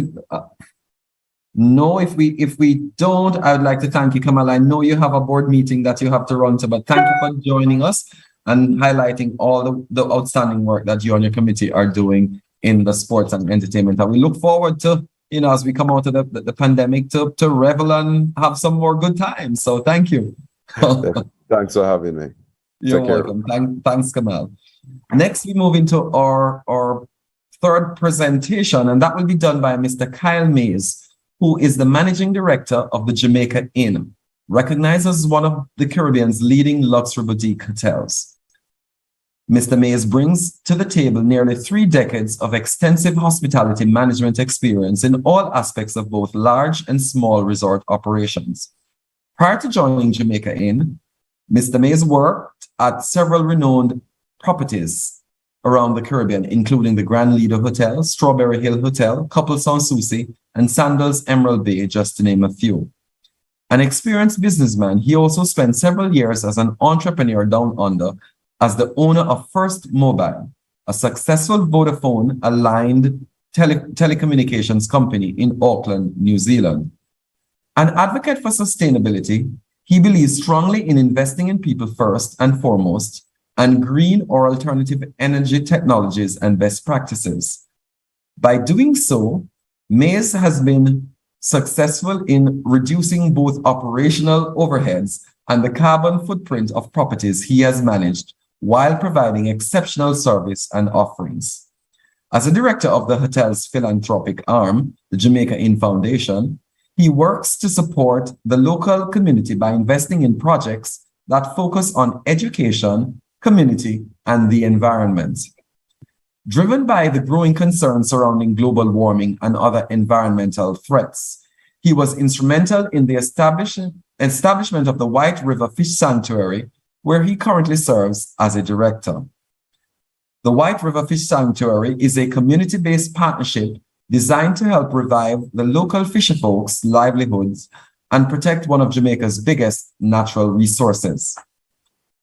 No, if we don't, I would like to thank you, Kamal. I know you have a board meeting that you have to run to, but thank you for joining us and highlighting all the outstanding work that you and your committee are doing in the sports and entertainment. And we look forward to, as we come out of the pandemic, to revel and have some more good times. So thank you. Thanks for having me. You're welcome. Thanks, Kamal. Next, we move into our third presentation, and that will be done by Mr. Kyle Mays, who is the managing director of the Jamaica Inn, recognized as one of the Caribbean's leading luxury boutique hotels. Mr. Mays brings to the table nearly 3 decades of extensive hospitality management experience in all aspects of both large and small resort operations. Prior to joining Jamaica Inn, Mr. Mays worked at several renowned properties around the Caribbean, including the Grand Lido Hotel, Strawberry Hill Hotel, Couple Sans Souci, and Sandals Emerald Bay, just to name a few. An experienced businessman, he also spent several years as an entrepreneur down under as the owner of First Mobile, a successful Vodafone-aligned telecommunications company in Auckland, New Zealand. An advocate for sustainability, he believes strongly in investing in people first and foremost, and green or alternative energy technologies and best practices. By doing so, Mays has been successful in reducing both operational overheads and the carbon footprint of properties he has managed, while providing exceptional service and offerings. As a director of the hotel's philanthropic arm, the Jamaica Inn Foundation, he works to support the local community by investing in projects that focus on education, community, and the environment. Driven by the growing concerns surrounding global warming and other environmental threats, he was instrumental in the establishment of the White River Fish Sanctuary, where he currently serves as a director. The White River Fish Sanctuary is a community-based partnership designed to help revive the local fisherfolk's livelihoods and protect one of Jamaica's biggest natural resources.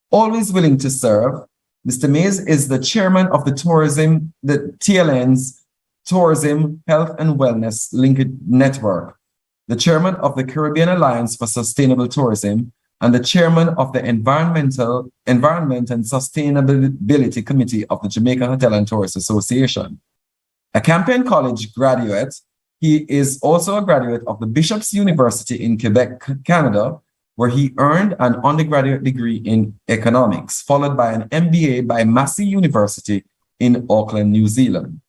Always willing to serve, Mr. Mays is the chairman of the TLN's Tourism, Health and Wellness Linkage Network, the chairman of the Caribbean Alliance for Sustainable Tourism, and the chairman of the Environment and Sustainability Committee of the Jamaica Hotel and Tourist Association. A Campion College graduate, he is also a graduate of the Bishop's University in Quebec, Canada, where he earned an undergraduate degree in economics, followed by an MBA by Massey University in Auckland, New Zealand.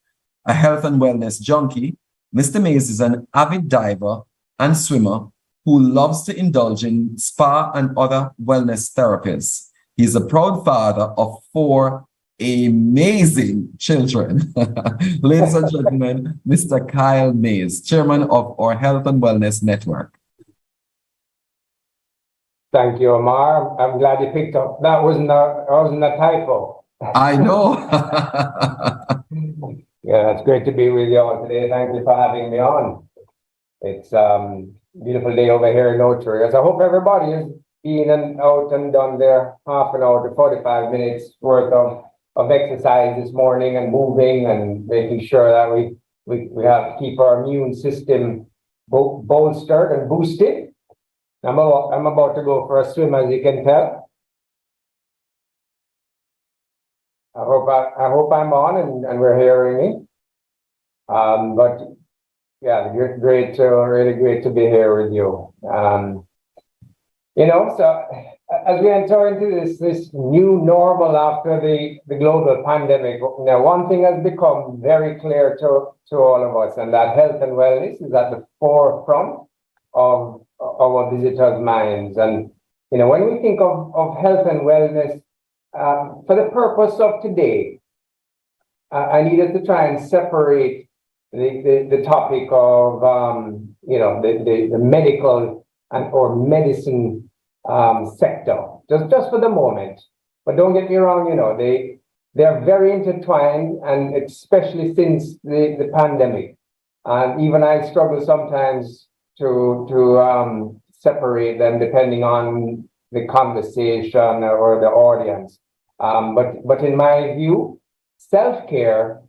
A health and wellness junkie, Mr. Mays is an avid diver and swimmer who loves to indulge in spa and other wellness therapies. He's a proud father of 4 amazing children. Ladies and gentlemen, Mr. Kyle Mays, chairman of our Health and Wellness Network. Thank you, Omar. I'm glad you picked up. That wasn't a typo. I know. Yeah, it's great to be with you all today. Thank you for having me on. It's beautiful day over here in Ocho. I hope everybody is been out and done their half an hour to 45 minutes worth of exercise this morning and moving and making sure that we have to keep our immune system bolstered and boosted. I'm about to go for a swim, as you can tell. I hope I'm on and we're hearing me. But yeah, great, really great to be here with you. So as we enter into this new normal after the global pandemic, now one thing has become very clear to all of us, and that health and wellness is at the forefront of our visitors' minds. And when we think of health and wellness, for the purpose of today, I needed to try and separate the topic of the medical or medicine sector just for the moment. But don't get me wrong, they are very intertwined, and especially since the pandemic. And even I struggle sometimes to separate them depending on the conversation or the audience. But in my view, self-care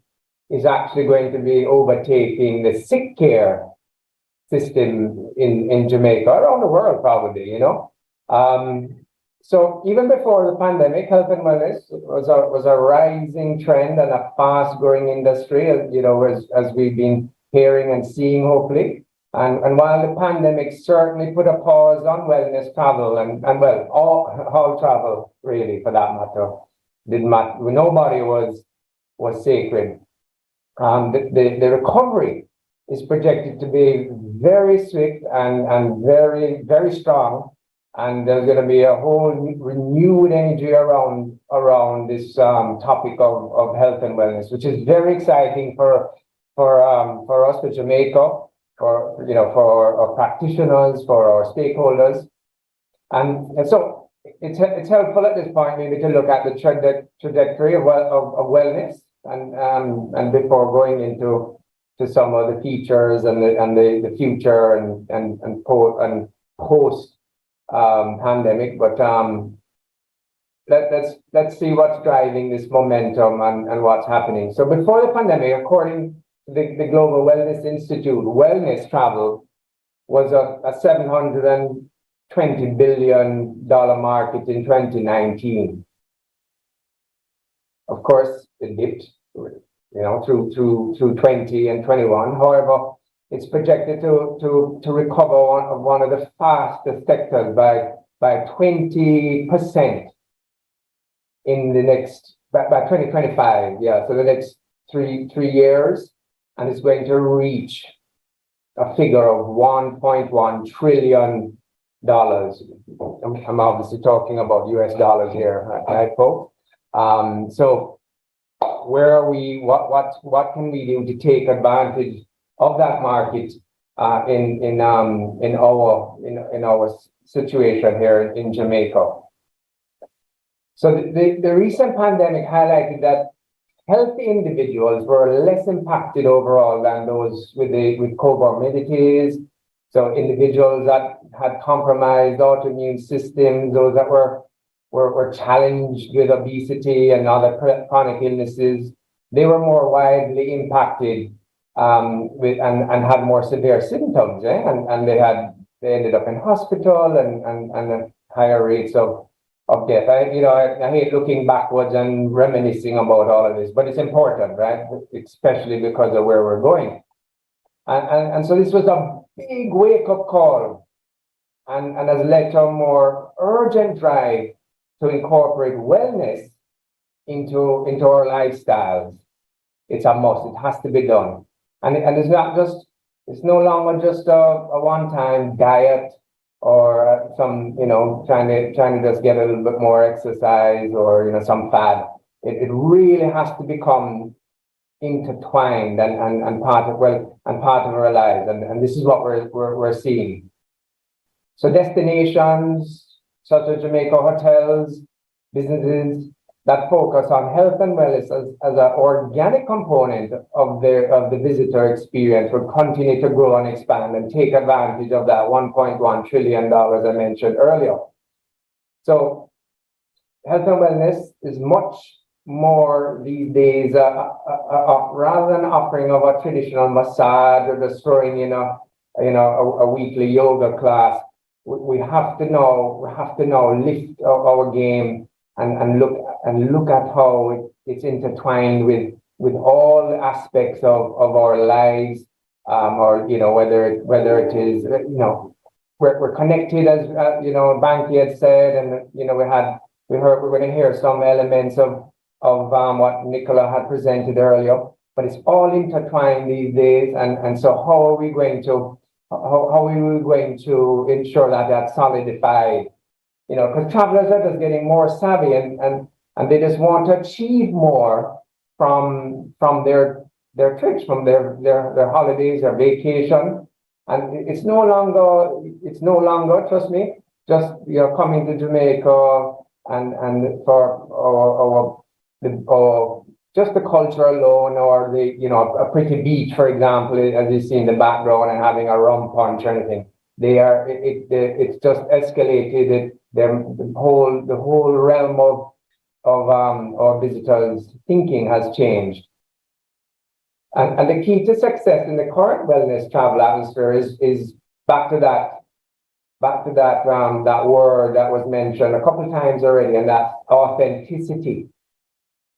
is actually going to be overtaking the sick care system in Jamaica, around the world probably, So even before the pandemic, health and wellness was a rising trend and a fast-growing industry, as we've been hearing and seeing, hopefully. And while the pandemic certainly put a pause on wellness travel and all travel, really, for that matter, didn't matter. Nobody was sacred. The recovery is projected to be very swift and very, very strong. And there's going to be a whole renewed energy around this topic of health and wellness, which is very exciting for us, for Jamaica, for our practitioners, for our stakeholders. And so it's helpful at this point maybe to look at the trajectory of wellness and before going into some of the features and the future and post pandemic. But let's see what's driving this momentum and what's happening. So before the pandemic, according to the Global Wellness Institute, wellness travel was a $720 billion market in 2019. Of course, it dipped, through 20 and 21. However, it's projected to recover one of the fastest sectors by 20% in the next by 2025. Yeah, so the next three years, and it's going to reach a figure of $1.1 trillion. I'm obviously talking about US dollars here, right, folks? So where are we? What can we do to take advantage of that market in our situation here in Jamaica? So the recent pandemic highlighted that healthy individuals were less impacted overall than those with comorbidities. So individuals that had compromised autoimmune systems, those that were challenged with obesity and other chronic illnesses, they were more widely impacted and had more severe symptoms, and they ended up in hospital higher rates of death. I hate looking backwards and reminiscing about all of this, but it's important, right? Especially because of where we're going. And so this was a big wake-up call and has led to a more urgent drive to incorporate wellness into our lifestyles. It's a must. It has to be done. And it's no longer just a one-time diet or some, trying to just get a little bit more exercise or, some fad. It really has to become intertwined and part of our lives. And this is what we're seeing. So destinations such as Jamaica, hotels, businesses that focus on health and wellness as an organic component of the visitor experience will continue to grow and expand and take advantage of that $1.1 trillion I mentioned earlier. So health and wellness is much more these days rather than offering of a traditional massage or just throwing in a weekly yoga class. We have to now lift our game and look at how it's intertwined with all aspects of our lives, or whether it is we're connected, as Banky had said, and we're going to hear some elements of what Nicola had presented earlier, but it's all intertwined these days, and so how are we going to ensure that that's solidified? Because travelers are just getting more savvy and they just want to achieve more from their trips, from their holidays, their vacation. And it's no longer, trust me, just coming to Jamaica and for just the culture alone, or a pretty beach, for example, as you see in the background, and having a rum punch or anything. It's just escalated. The whole realm of our visitors' thinking has changed. And the key to success in the current wellness travel atmosphere is back to that word that was mentioned a couple of times already, and that's authenticity.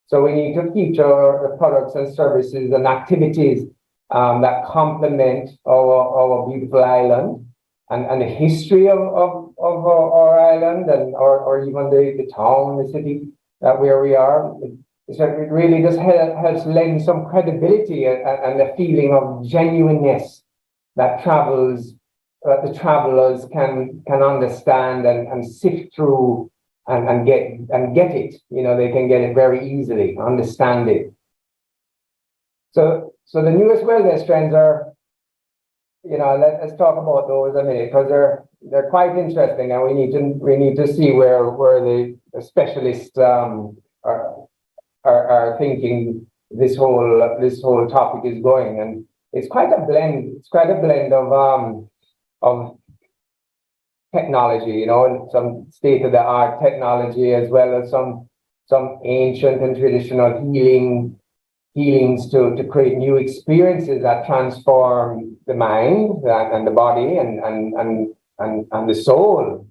So we need to feature products and services and activities that complement our beautiful island and the history of our island or even the town, the city where we are. So it really just helps lend some credibility and a feeling of genuineness that the travelers can understand and sift through and get it. They can get it very easily, understand it. So the newest wellness trends are, let's talk about those a minute, because they're quite interesting, and we need to see where the specialists are thinking this whole topic is going. And it's quite a blend. It's quite a blend of technology, some state-of-the-art technology, as well as some ancient and traditional healings to create new experiences that transform the mind and the body and the soul.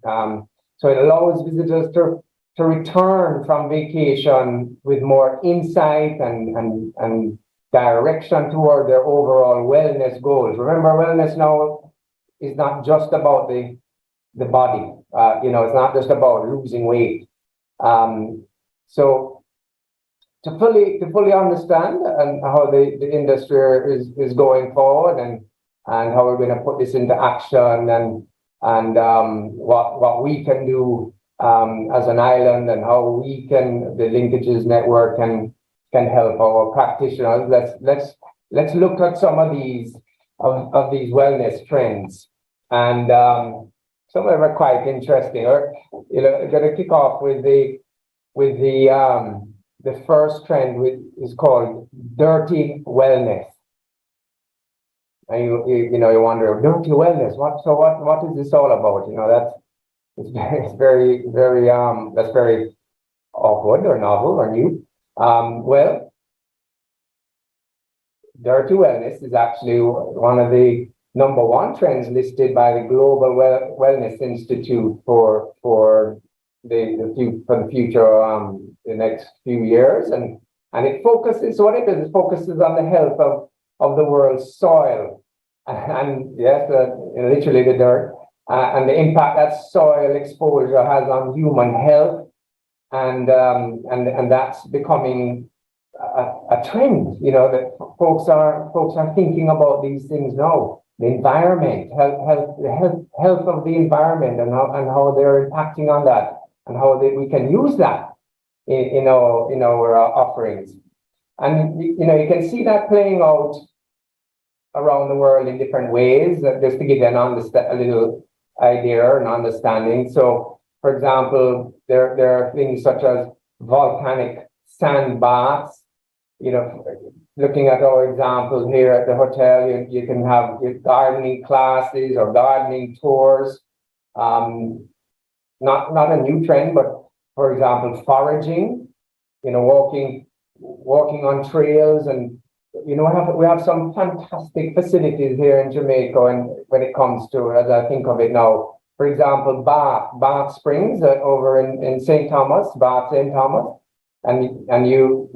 So it allows visitors to return from vacation with more insight and direction toward their overall wellness goals. Remember, wellness now is not just about the body. It's not just about losing weight. So to fully understand and how the industry is going forward and how we're going to put this into action and what we can do as an island, and how the Linkages Network can help our practitioners. Let's look at some of these wellness trends, and some of them are quite interesting. Or going to kick off with the first trend is called dirty wellness. And you wonder, dirty wellness. What is this all about? It's very that's very awkward or novel or new. Well, dirty wellness is actually one of the #1 trends listed by the Global Wellness Institute for the future, the next few years, and it focuses. So what it does, it focuses on the health of the world's soil, and yes, literally the dirt, and the impact that soil exposure has on human health, and that's becoming a trend. You know, that folks are thinking about these things now. The environment, health of the environment, and how they're impacting on that, and how we can use that in our offerings. And you know, you can see that playing out around the world in different ways. Just to give you a little idea or an understanding. So, for example, there are things such as volcanic sand baths. You know, looking at our example here at the hotel, you can have your gardening classes or gardening tours. Not a new trend, but for example, foraging. You know, walking on trails, and you know, we have some fantastic facilities here in Jamaica, and when it comes to, as I think of it now, for example, Bath Springs over in St. Thomas, Bath St. Thomas. And you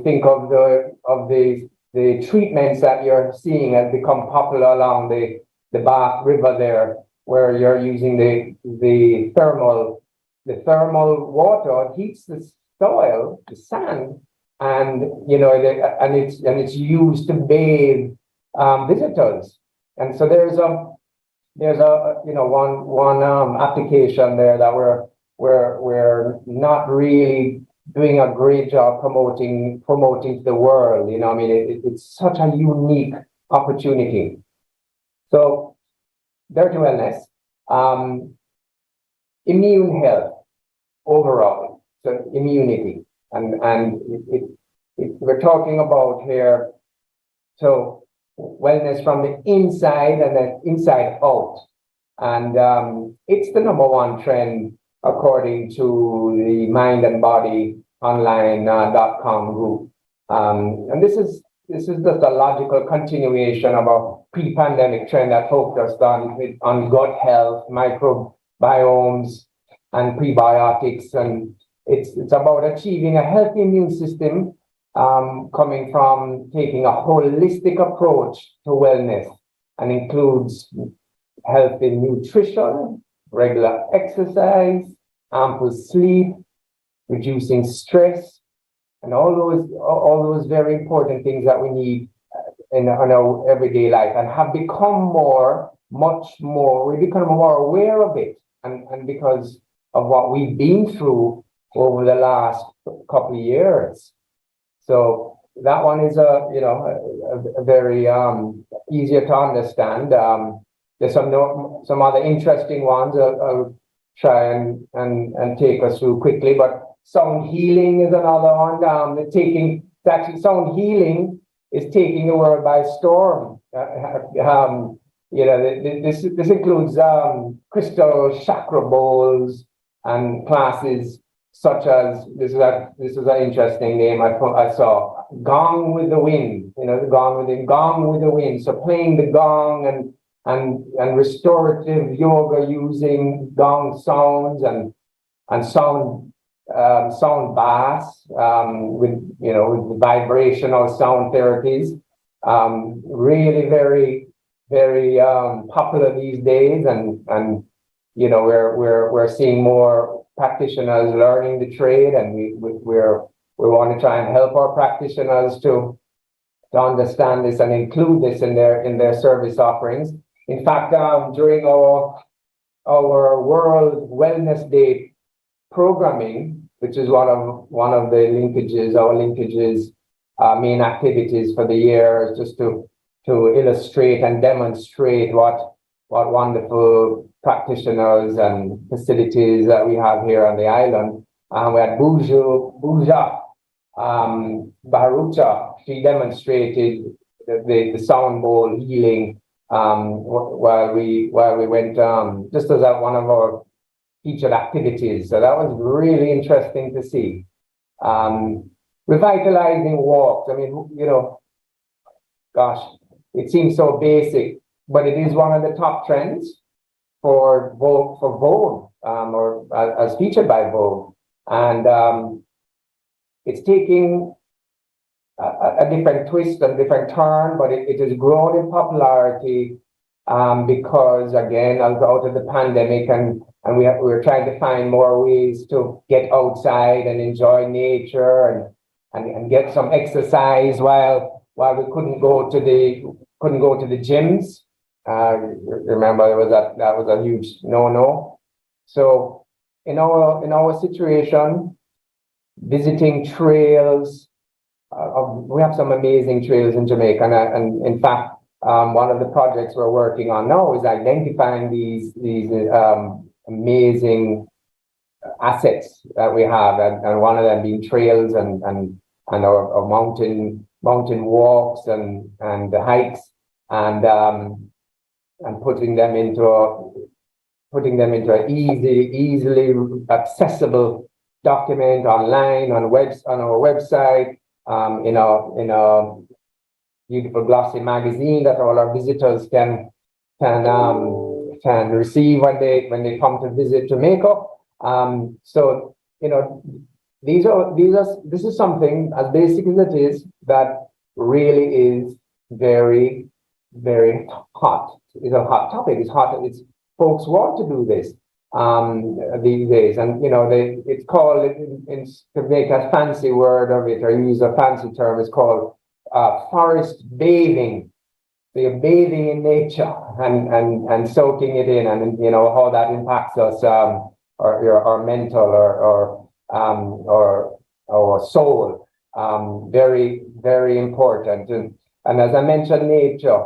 think of the treatments that you're seeing has become popular along the Bath River there, where you're using the thermal water heats the soil, the sand, and you know, and it's used to bathe visitors. And so there's a one application there that we're not really doing a great job promoting to the world. You know, I mean, it's such a unique opportunity. So, dirty wellness, immune health overall, so immunity, and we're talking about here, so wellness from the inside and then inside out, and it's the #1 trend according to the Mind and Body Online.com group, and this is just a logical continuation of a pre-pandemic trend that focused on gut health, microbiomes, and prebiotics, and it's about achieving a healthy immune system, coming from taking a holistic approach to wellness, and includes healthy nutrition, regular exercise, ample sleep, reducing stress, and all those very important things that we need in our everyday life, and have become we become more aware of it, and because of what we've been through over the last couple of years. So that one is a very easier to understand. There's some other interesting ones I'll try and take us through quickly, but sound healing is another one. Sound healing is taking the world by storm. This includes crystal chakra bowls and classes such as, this is an interesting name I saw, Gong with the Wind. You know, the gong with the wind. So playing the gong and restorative yoga using gong sounds and sound baths with vibrational sound therapies. Really very, very popular these days, and you know, we're seeing more practitioners learning the trade, and we want to try and help our practitioners to understand this and include this in their service offerings. In fact, during our World Wellness Day programming, which is one of the linkages, main activities for the year, is just to illustrate and demonstrate what wonderful practitioners and facilities that we have here on the island. We had Buja Barucha. She demonstrated the sound bowl healing while we went just as one of our featured activities. So that was really interesting to see. Revitalizing walks. I mean, you know, gosh, it seems so basic, but it is one of the top trends for Vogue, or as featured by Vogue. And it's taking a different twist and different turn, but it has grown in popularity because, again, out of the pandemic, and we're trying to find more ways to get outside and enjoy nature and get some exercise while we couldn't go to the gyms. Remember, that was a huge no. So in our situation, visiting trails, we have some amazing trails in Jamaica, and in fact, one of the projects we're working on now is identifying these amazing assets that we have, and one of them being trails and our mountain walks and the hikes, and putting them into an easily accessible document online on our website, in a beautiful glossy magazine that all our visitors can receive when they come to visit Jamaica. So this is something as basic as it is that really is very, very hot. It's a hot topic. It's hot. It's folks want to do this these days, and it's called, to make a fancy word of it or use a fancy term, it's called forest bathing. So you're bathing in nature and soaking it in, and how that impacts us, or mental or soul. Very, very important. And as I mentioned, nature.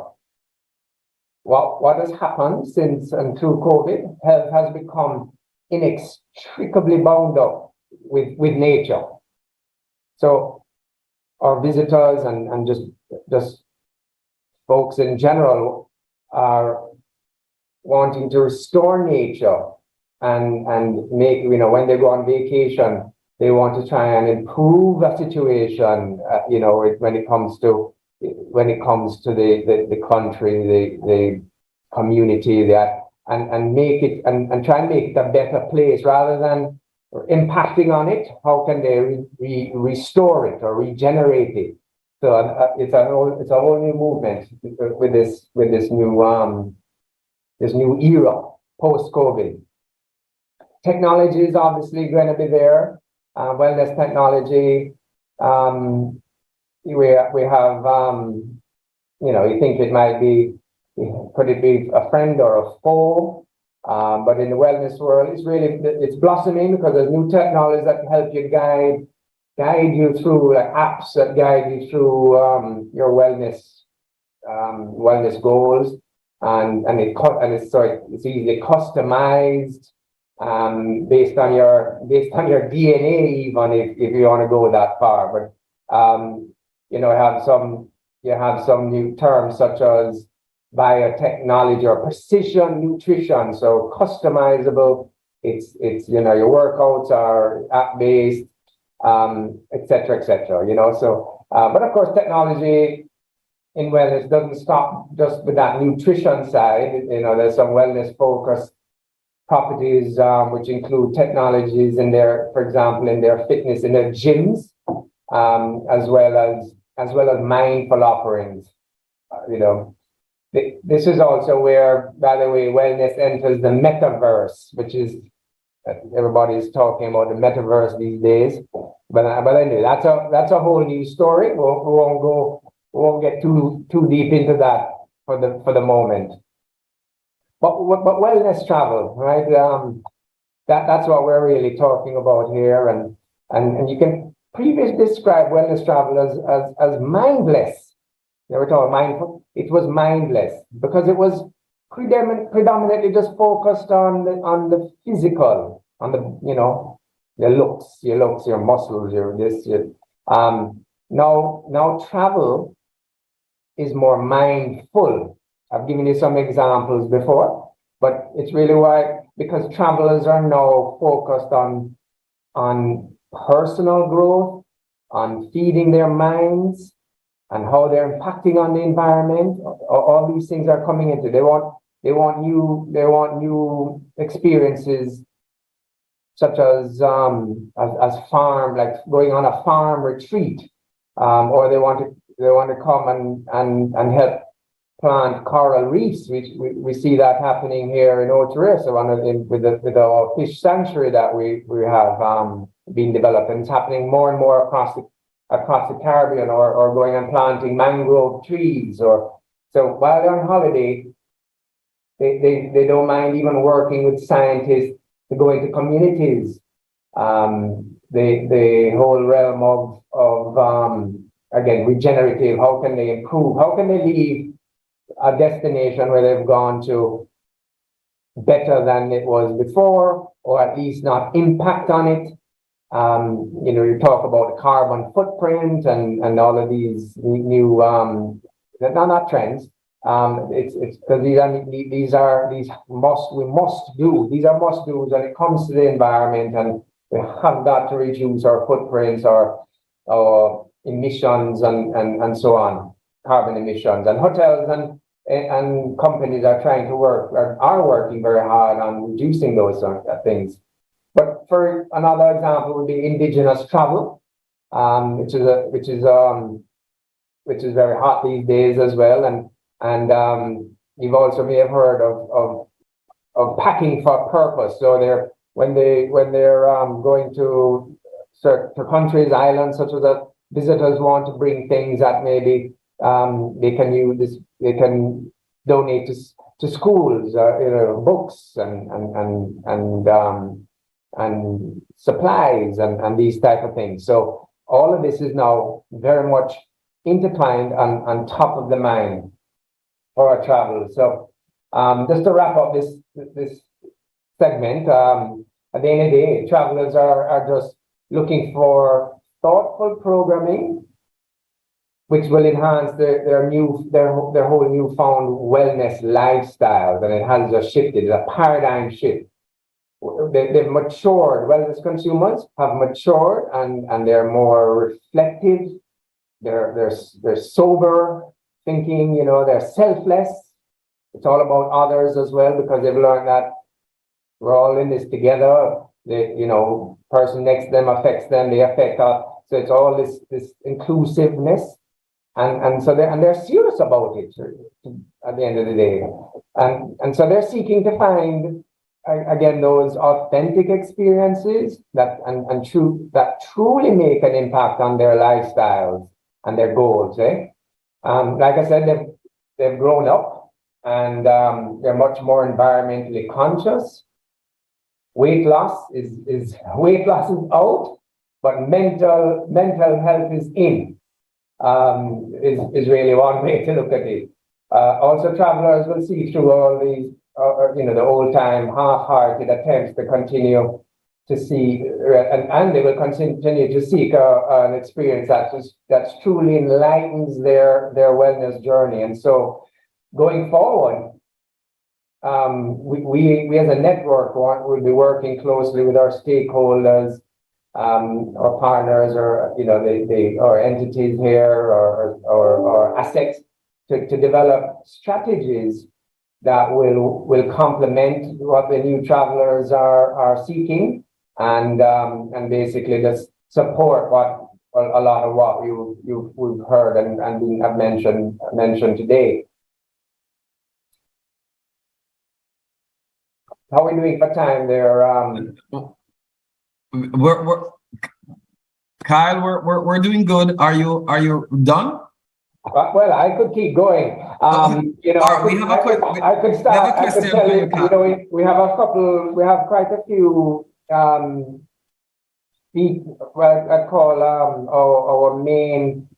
What has happened since and through COVID has become inextricably bound up with nature. So our visitors and just folks in general are wanting to restore nature and make, when they go on vacation, they want to try and improve the situation, when it comes to the country, the community, and make it and try and make it a better place rather than impacting on it. How can they restore it or regenerate it? So it's a whole new movement with this new era post-COVID. Technology is obviously going to be there. Wellness technology. We have, you think it might be, could it be a friend or a foe? But in the wellness world, it's blossoming because there's new technologies that help you guide you through, like apps that guide you through your wellness goals, and it's easily customized based on your DNA, even if you want to go that far. But you have some new terms such as biotechnology or precision nutrition. So customizable. It's your workouts are app based, et cetera, So, but of course, technology in wellness doesn't stop just with that nutrition side. There's some wellness focused properties which include technologies in for example, in their fitness, in their gyms, as well as mindful offerings. This is also where, by the way, wellness enters the metaverse, which is everybody's talking about the metaverse these days. But anyway, that's a whole new story. We won't get too deep into that for the moment. But wellness travel, right? That's what we're really talking about here, and you can previously describe wellness travel as mindless. They were talking mindful. It was mindless because it was predominantly just focused on the physical, on your looks, your muscles, your this. Now travel is more mindful. I've given you some examples before, but it's really because travelers are now focused on personal growth, on feeding their minds, and how they're impacting on the environment. All these things are coming into. They want new experiences, such as farm, like going on a farm retreat, or they want to come and help plant coral reefs. We see that happening here in Otarissa, with our fish sanctuary that we have been developed, and it's happening more and more across the Caribbean, or going and planting mangrove trees. Or so while they're on holiday, they don't mind even working with scientists to go into communities. The whole realm of again, regenerative. How can they improve? How can they leave a destination where they've gone to better than it was before, or at least not impact on it? You talk about the carbon footprint and all of these new not trends. It's because these are must do's when it comes to the environment, and we have got to reduce our footprints, our emissions, and so on, carbon emissions. And hotels and companies are working very hard on reducing those sort of things. But for another example would be indigenous travel, which is very hot these days as well. And you've also may have heard of packing for purpose. So when they're going to certain countries, islands, such as that, visitors want to bring things that maybe they can use this, they can donate to schools, books and supplies and these type of things. So all of this is now very much intertwined and top of the mind for our travel. So just to wrap up this segment, at the end of the day, travelers are just looking for thoughtful programming, which will enhance their whole newfound wellness lifestyle. And it has just shifted, a paradigm shift. They've matured. Wellness consumers have matured, and they're more reflective. They're sober thinking. They're selfless. It's all about others as well, because they've learned that we're all in this together. Person next to them affects them. They affect us. So it's all this inclusiveness, and so they're serious about it at the end of the day, and so they're seeking to find again those authentic experiences that truly make an impact on their lifestyles and their goals. Like I said, they've grown up, and they're much more environmentally conscious. Weight loss is out, but mental health is in. Is really one way to look at it. Also, travelers will see through all these, the old-time, half-hearted attempts to continue to see, and they will continue to seek an experience that truly enlightens their wellness journey. And so, going forward, we as a network will be working closely with our stakeholders, or partners, or or entities here, or assets to develop strategies that will complement what the new travelers are seeking, and basically just support a lot of what we've heard and have mentioned today. How are we doing for time there? Kyle, we're doing good. Are you done? Well, I could keep going. I could start. I could tell you. We have quite a few. I call our main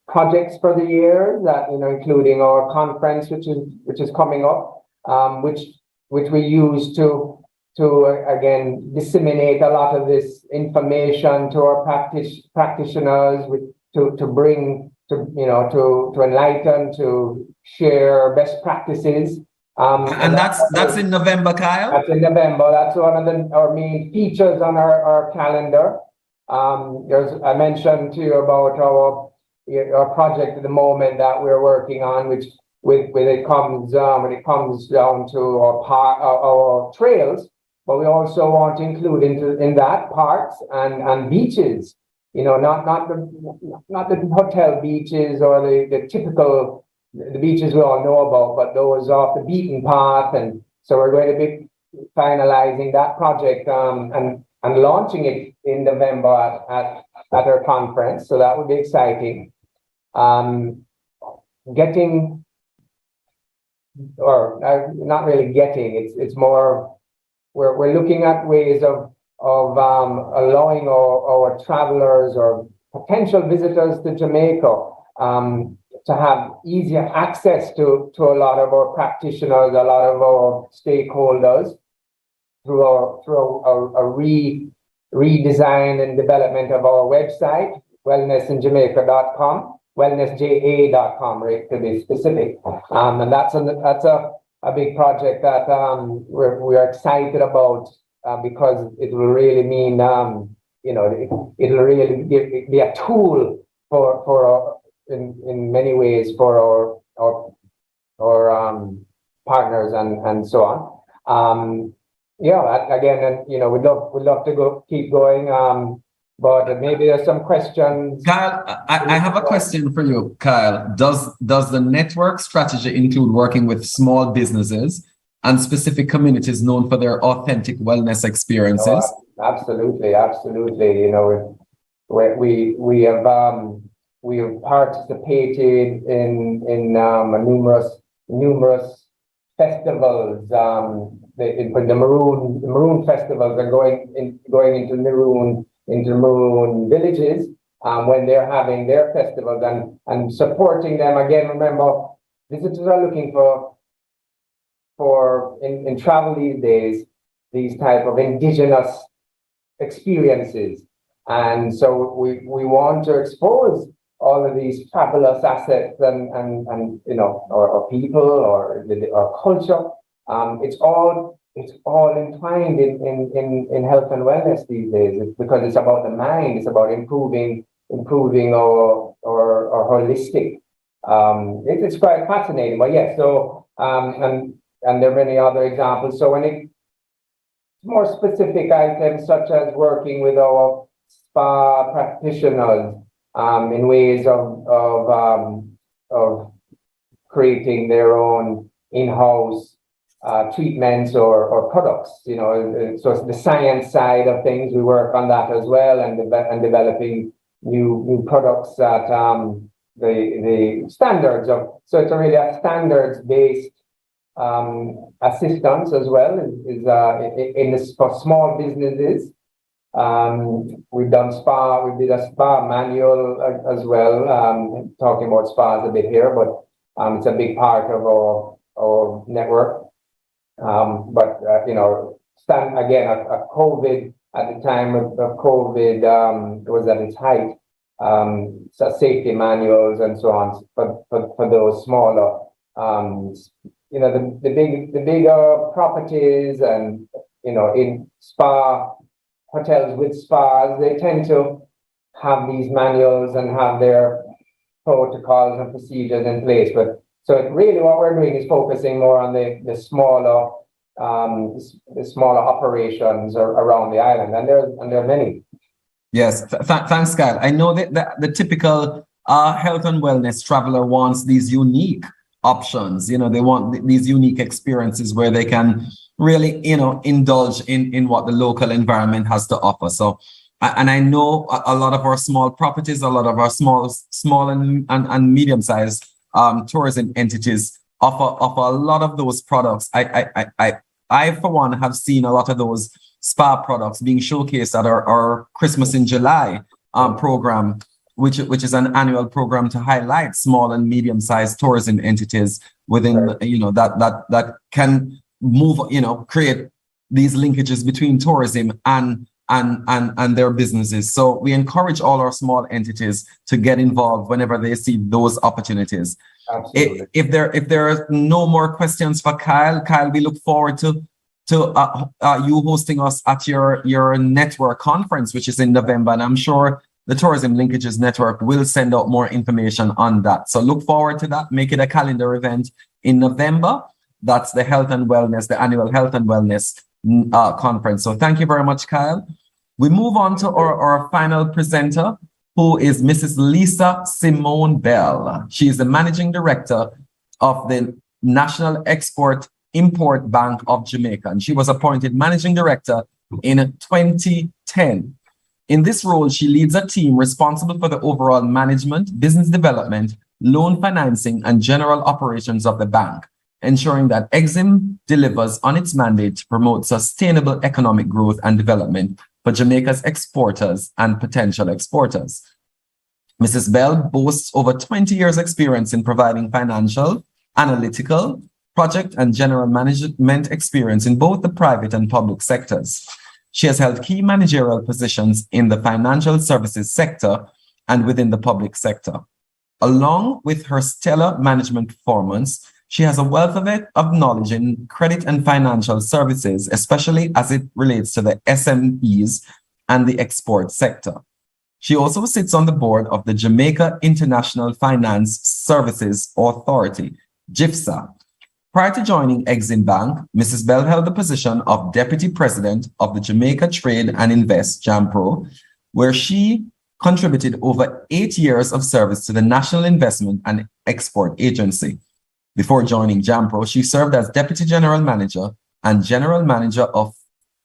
projects for the year, that including our conference, which is coming up, which we use to again disseminate a lot of this information to our practitioners, to bring to enlighten, to share best practices. And that's in November, Kyle? That's in November. That's one of our main features on our calendar. I mentioned to you about a project at the moment that we're working on, which when it comes down to our trails, but we also want to include in that parks and beaches. Not the hotel beaches or the typical the beaches we all know about, but those off the beaten path. And so we're going to be finalizing that project and launching it in November at our conference. So that would be exciting. It's more we're looking at ways of allowing our travelers or potential visitors to Jamaica to have easier access to a lot of our practitioners, a lot of our stakeholders through a redesign and development of our website, wellnessinjamaica.com, wellnessja.com, right, to be specific. And that's a big project that we're excited about because it will really mean, it'll really be a tool for in many ways for our partners and so on. Again, we'd love to keep going. But maybe there's some questions. Kyle, I have a question for you, Kyle. Does the network strategy include working with small businesses and specific communities known for their authentic wellness experiences? Absolutely. We have participated in numerous festivals. The Maroon festivals are going into Maroon villages when they're having their festivals and supporting them. Again, remember, visitors are looking for in travel these days, these type of indigenous experiences. And so we want to expose all of these fabulous assets and or people or culture. It's all entwined in health and wellness these days. It's because it's about the mind. It's about improving our holistic. It's quite fascinating. But yeah, so and there are many other examples. So when it's more specific items such as working with our spa practitioners in ways of creating their own in-house treatments or products, so it's the science side of things. We work on that as well, and developing new products that the standards of. So it's really a standards-based assistance as well. For small businesses. We did a spa manual as well. Talking about spas a bit here, but it's a big part of our network. A COVID at the time of COVID was at its height. So safety manuals and so on for those smaller, the bigger properties and in hotels with spas, they tend to have these manuals and have their protocols and procedures in place. But so really what we're doing is focusing more on the smaller operations around the island, and there are many. Yes, thanks, Kyle. I know that the typical health and wellness traveler wants these unique options. They want these unique experiences where they can really, indulge in what the local environment has to offer. So, and I know a lot of our small properties, a lot of our small and medium-sized tourism entities offer a lot of those products. I for one have seen a lot of those spa products being showcased at our Christmas in July program, which is an annual program to highlight small and medium-sized tourism entities within that can move, create these linkages between tourism and their businesses. So we encourage all our small entities to get involved whenever they see those opportunities. Absolutely. If there are no more questions for Kyle, we look forward to you hosting us at your network conference, which is in November, and I'm sure the Tourism Linkages Network will send out more information on that. So look forward to that. Make it a calendar event in November. That's the Health and Wellness, the annual Health and Wellness conference. So thank you very much, Kyle. We move on to our final presenter, who is Mrs. Lisa Simone Bell. She is the Managing Director of the National Export-Import Bank of Jamaica, and she was appointed Managing Director in 2010. In this role, she leads a team responsible for the overall management, business development, loan financing, and general operations of the bank, ensuring that EXIM delivers on its mandate to promote sustainable economic growth and development for Jamaica's exporters and potential exporters. Mrs. Bell boasts over 20 years' experience in providing financial, analytical, project, and general management experience in both the private and public sectors. She has held key managerial positions in the financial services sector and within the public sector. Along with her stellar management performance, she has a wealth of knowledge in credit and financial services, especially as it relates to the SMEs and the export sector. She also sits on the board of the Jamaica International Finance Services Authority, JIFSA. Prior to joining EXIM Bank, Mrs. Bell held the position of Deputy President of the Jamaica Trade and Invest, JAMPRO, where she contributed over 8 years of service to the National Investment and Export Agency. Before joining JAMPRO, she served as Deputy General Manager and General Manager of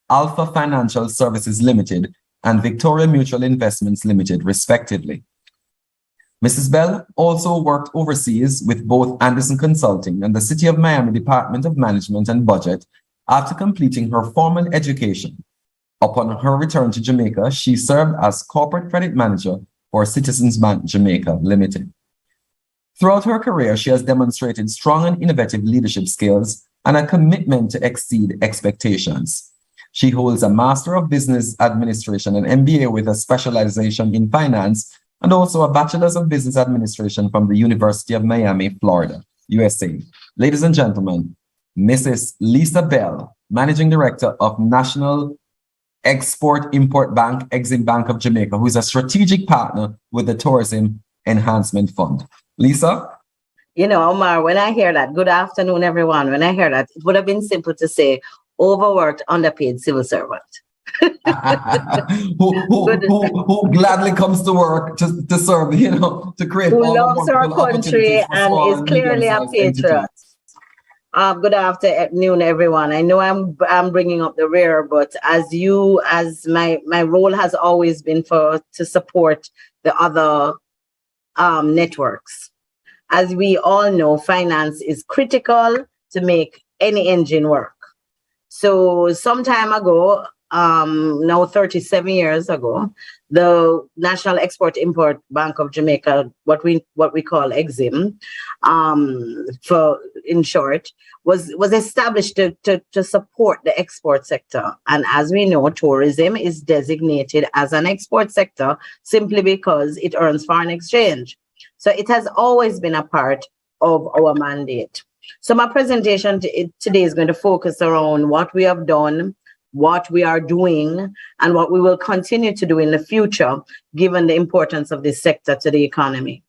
Alpha Financial Services Limited and Victoria Mutual Investments Limited, respectively. Mrs. Bell also worked overseas with both Anderson Consulting and the City of Miami Department of Management and Budget after completing her formal education. Upon her return to Jamaica, she served as Corporate Credit Manager for Citizens Bank Jamaica Limited. Throughout her career, she has demonstrated strong and innovative leadership skills and a commitment to exceed expectations. She holds a Master of Business Administration, an MBA with a specialization in finance, and also a Bachelor's of Business Administration from the University of Miami, Florida, USA. Ladies and gentlemen, Mrs. Lisa Bell, Managing Director of National Export-Import Bank, EXIM Bank of Jamaica, who is a strategic partner with the Tourism Enhancement Fund. Lisa? You know, Omar, when I hear that, good afternoon, everyone. When I hear that, it would have been simple to say, overworked, underpaid civil servant. who gladly comes to work to serve, to create. Who loves our country and is clearly a patriot. Good afternoon, everyone. I know I'm bringing up the rear, but as my role has always been to support the other networks. As we all know, finance is critical to make any engine work. So some time ago, now 37 years ago, the National Export-Import Bank of Jamaica, what we call EXIM, for in short, was established to support the export sector. And as we know, tourism is designated as an export sector simply because it earns foreign exchange. So it has always been a part of our mandate. So my presentation today is going to focus around what we have done, what we are doing, and what we will continue to do in the future, given the importance of this sector to the economy.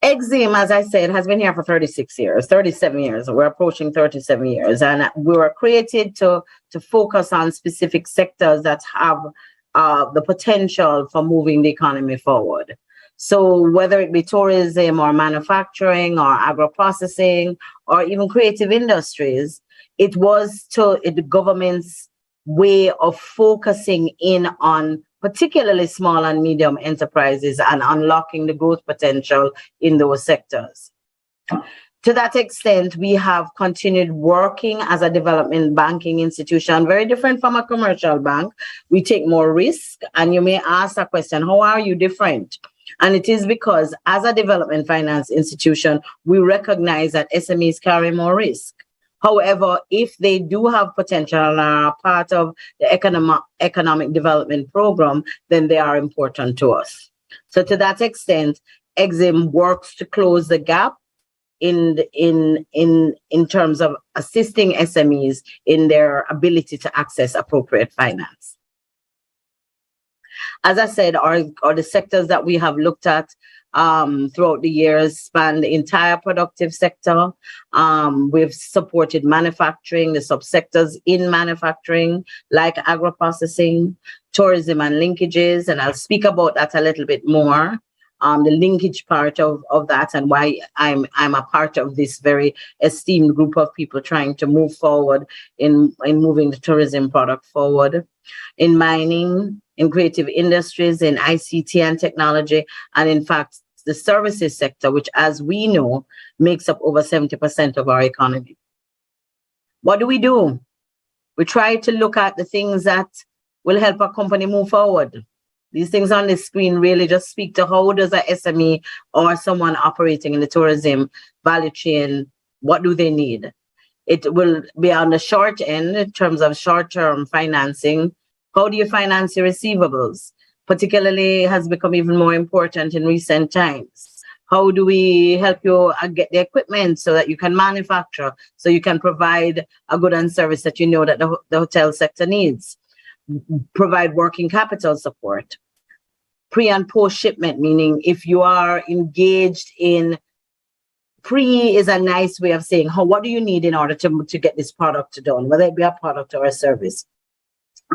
EXIM, as I said, has been here for 37 years. We're approaching 37 years, and we were created to focus on specific sectors that have the potential for moving the economy forward. So whether it be tourism or manufacturing or agro-processing or even creative industries, it was the government's way of focusing in on particularly small and medium enterprises and unlocking the growth potential in those sectors. To that extent, we have continued working as a development banking institution, very different from a commercial bank. We take more risk, and you may ask a question, how are you different? And it is because as a development finance institution, we recognize that SMEs carry more risk. However, if they do have potential and are part of the economic development program, then they are important to us. So to that extent, EXIM works to close the gap in terms of assisting SMEs in their ability to access appropriate finance. As I said, are the sectors that we have looked at throughout the years span the entire productive sector. We've supported manufacturing, the subsectors in manufacturing, like agro-processing, tourism and linkages, and I'll speak about that a little bit more. The linkage part of that and why I'm a part of this very esteemed group of people trying to move forward in moving the tourism product forward. In mining, in creative industries, in ICT and technology, and in fact, the services sector, which, as we know, makes up over 70% of our economy. What do? We try to look at the things that will help our company move forward. These things on the screen really just speak to how does a SME or someone operating in the tourism value chain, what do they need? It will be on the short end in terms of short-term financing. How do you finance your receivables? Particularly has become even more important in recent times. How do we help you get the equipment so that you can manufacture, so you can provide a good and service that you know that the hotel sector needs? Provide working capital support. Pre and post shipment, meaning if you are engaged in pre is a nice way of saying, what do you need in order to get this product done, whether it be a product or a service?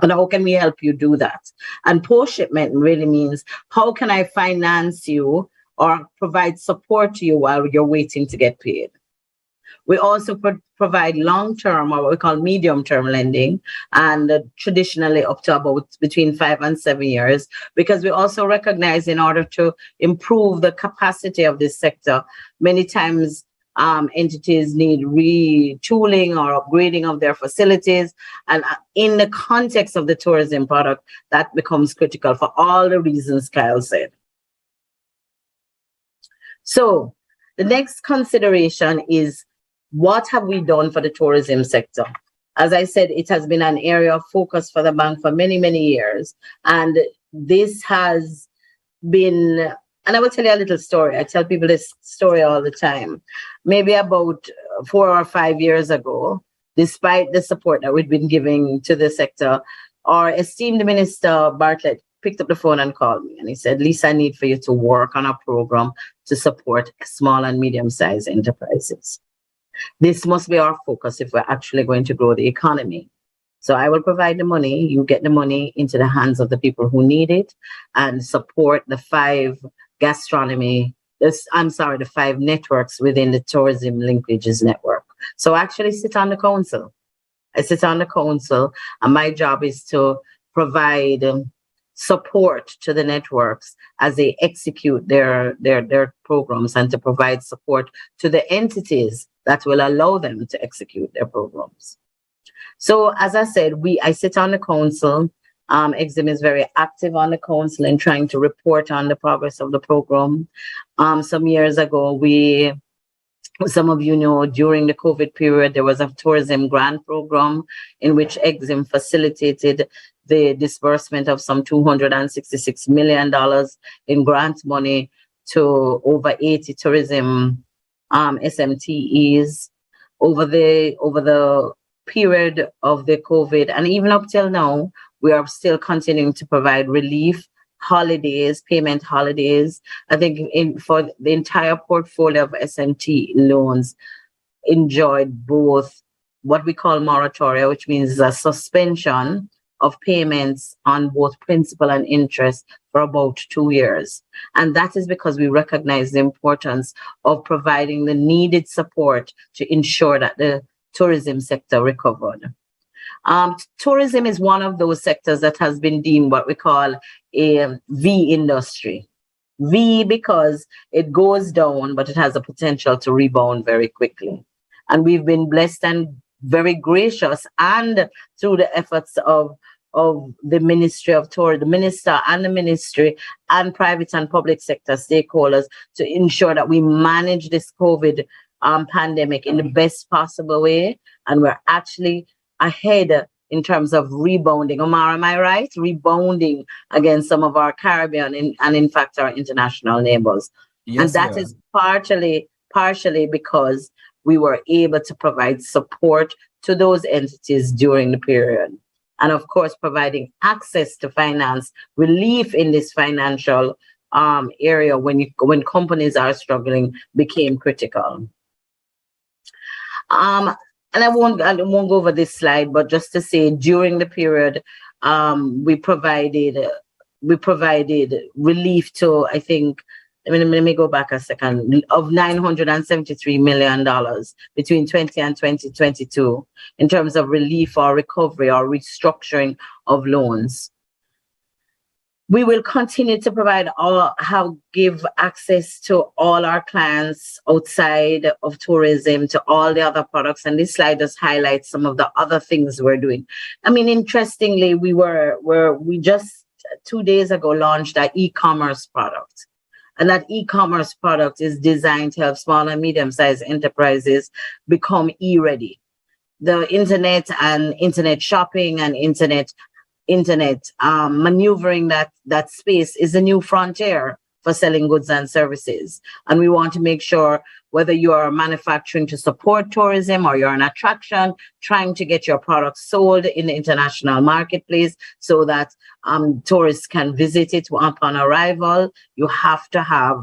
And how can we help you do that? And post shipment really means how can I finance you or provide support to you while you're waiting to get paid? We also provide long-term or what we call medium-term lending, and traditionally up to about between 5 and 7 years, because we also recognize in order to improve the capacity of this sector, many times entities need retooling or upgrading of their facilities. And in the context of the tourism product, that becomes critical for all the reasons Kyle said. So the next consideration is, what have we done for the tourism sector? As I said, it has been an area of focus for the bank for many, many years. And this has been, and I will tell you a little story. I tell people this story all the time. Maybe about 4 or 5 years ago, despite the support that we've been giving to the sector, our esteemed Minister Bartlett picked up the phone and called me. And he said, Lisa, I need for you to work on a program to support small and medium-sized enterprises. This must be our focus if we're actually going to grow the economy. So I will provide the money, you get the money into the hands of the people who need it, and support the 5 the 5 networks within the Tourism Linkages Network. So I actually sit on the council. And my job is to provide support to the networks as they execute their programs, and to provide support to the entities that will allow them to execute their programs. So as I said, I sit on the council. EXIM is very active on the council in trying to report on the progress of the program. Some years ago, some of you know, during the COVID period, there was a tourism grant program in which EXIM facilitated the disbursement of some $266 million in grant money to over 80 tourism SMTEs over the period of the COVID. And even up till now, we are still continuing to provide relief, holidays, payment holidays. I think for the entire portfolio of SMT loans enjoyed both what we call moratoria, which means a suspension of payments on both principal and interest for about 2 years. And that is because we recognize the importance of providing the needed support to ensure that the tourism sector recovered. Tourism is one of those sectors that has been deemed what we call a V industry. V because it goes down, but it has the potential to rebound very quickly. And we've been blessed and very gracious, and through the efforts of the Ministry of Tourism, the Minister and the Ministry and private and public sector stakeholders, to ensure that we manage this COVID pandemic in the best possible way. And we're actually ahead in terms of rebounding. Omar, am I right? Rebounding against some of our Caribbean and in fact our international neighbors. Yes, and that is partially because we were able to provide support to those entities during the period. and of course, providing access to finance, relief in this financial area when companies are struggling became critical. And I won't go over this slide, but just to say, during the period, we provided relief to, I think, let me go back a second, of $973 million between 20 and 2022 in terms of relief or recovery or restructuring of loans. We will continue to give access to all our clients outside of tourism to all the other products. And this slide just highlights some of the other things we're doing. I mean, interestingly, we just 2 days ago launched our e-commerce product. And that e-commerce product is designed to help small and medium-sized enterprises become e-ready. The internet and internet shopping and internet maneuvering that space is a new frontier for selling goods and services. And we want to make sure whether you are manufacturing to support tourism or you're an attraction, trying to get your products sold in the international marketplace so that tourists can visit it upon arrival, you have to have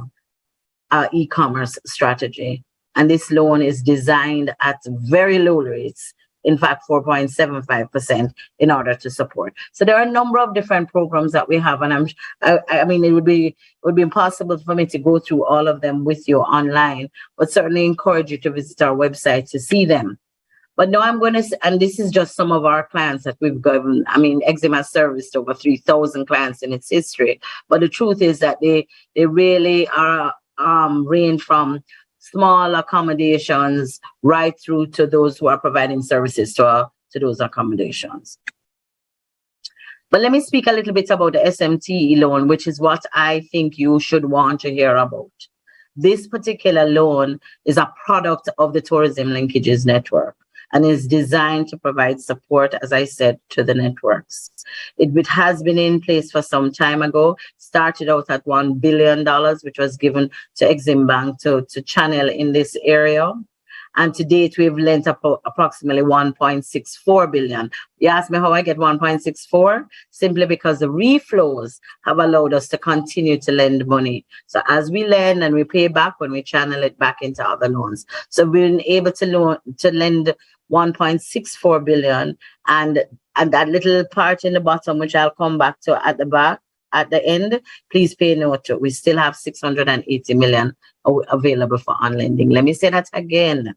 an e-commerce strategy. And this loan is designed at very low rates, in fact, 4.75% in order to support. So there are a number of different programs that we have, and I mean, it would be impossible for me to go through all of them with you online, but certainly encourage you to visit our website to see them. But now I'm going to, and this is just some of our clients that we've given. I mean, Eczema serviced over 3,000 clients in its history. But the truth is that they really are range from small accommodations right through to those who are providing services to those accommodations. But let me speak a little bit about the SMTE loan, which is what I think you should want to hear about. This particular loan is a product of the Tourism Linkages Network and is designed to provide support, as I said, to the networks. It has been in place for some time ago, started out at $1 billion, which was given to Exim Bank to channel in this area. And to date, we've lent approximately 1.64 billion. You ask me how I get 1.64? Simply because the reflows have allowed us to continue to lend money. So as we lend and we pay back when we channel it back into other loans. So we've been able to lend 1.64 billion, and that little part in the bottom, which I'll come back to at the end, please pay note to. We still have 680 million available for on-lending. Let me say that again.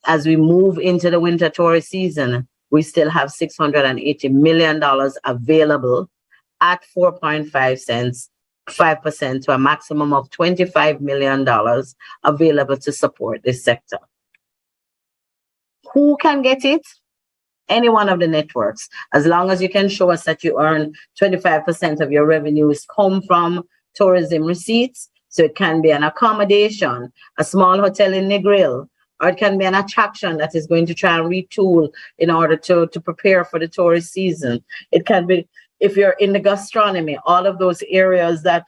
As we move into the winter tourist season, we still have $680 million available at 4.5% to a maximum of $25 million available to support this sector. Who can get it? Any one of the networks. As long as you can show us that you earn 25% of your revenues come from tourism receipts. So it can be an accommodation, a small hotel in Negril, or it can be an attraction that is going to try and retool in order to prepare for the tourist season. It can be, if you're in the gastronomy, all of those areas that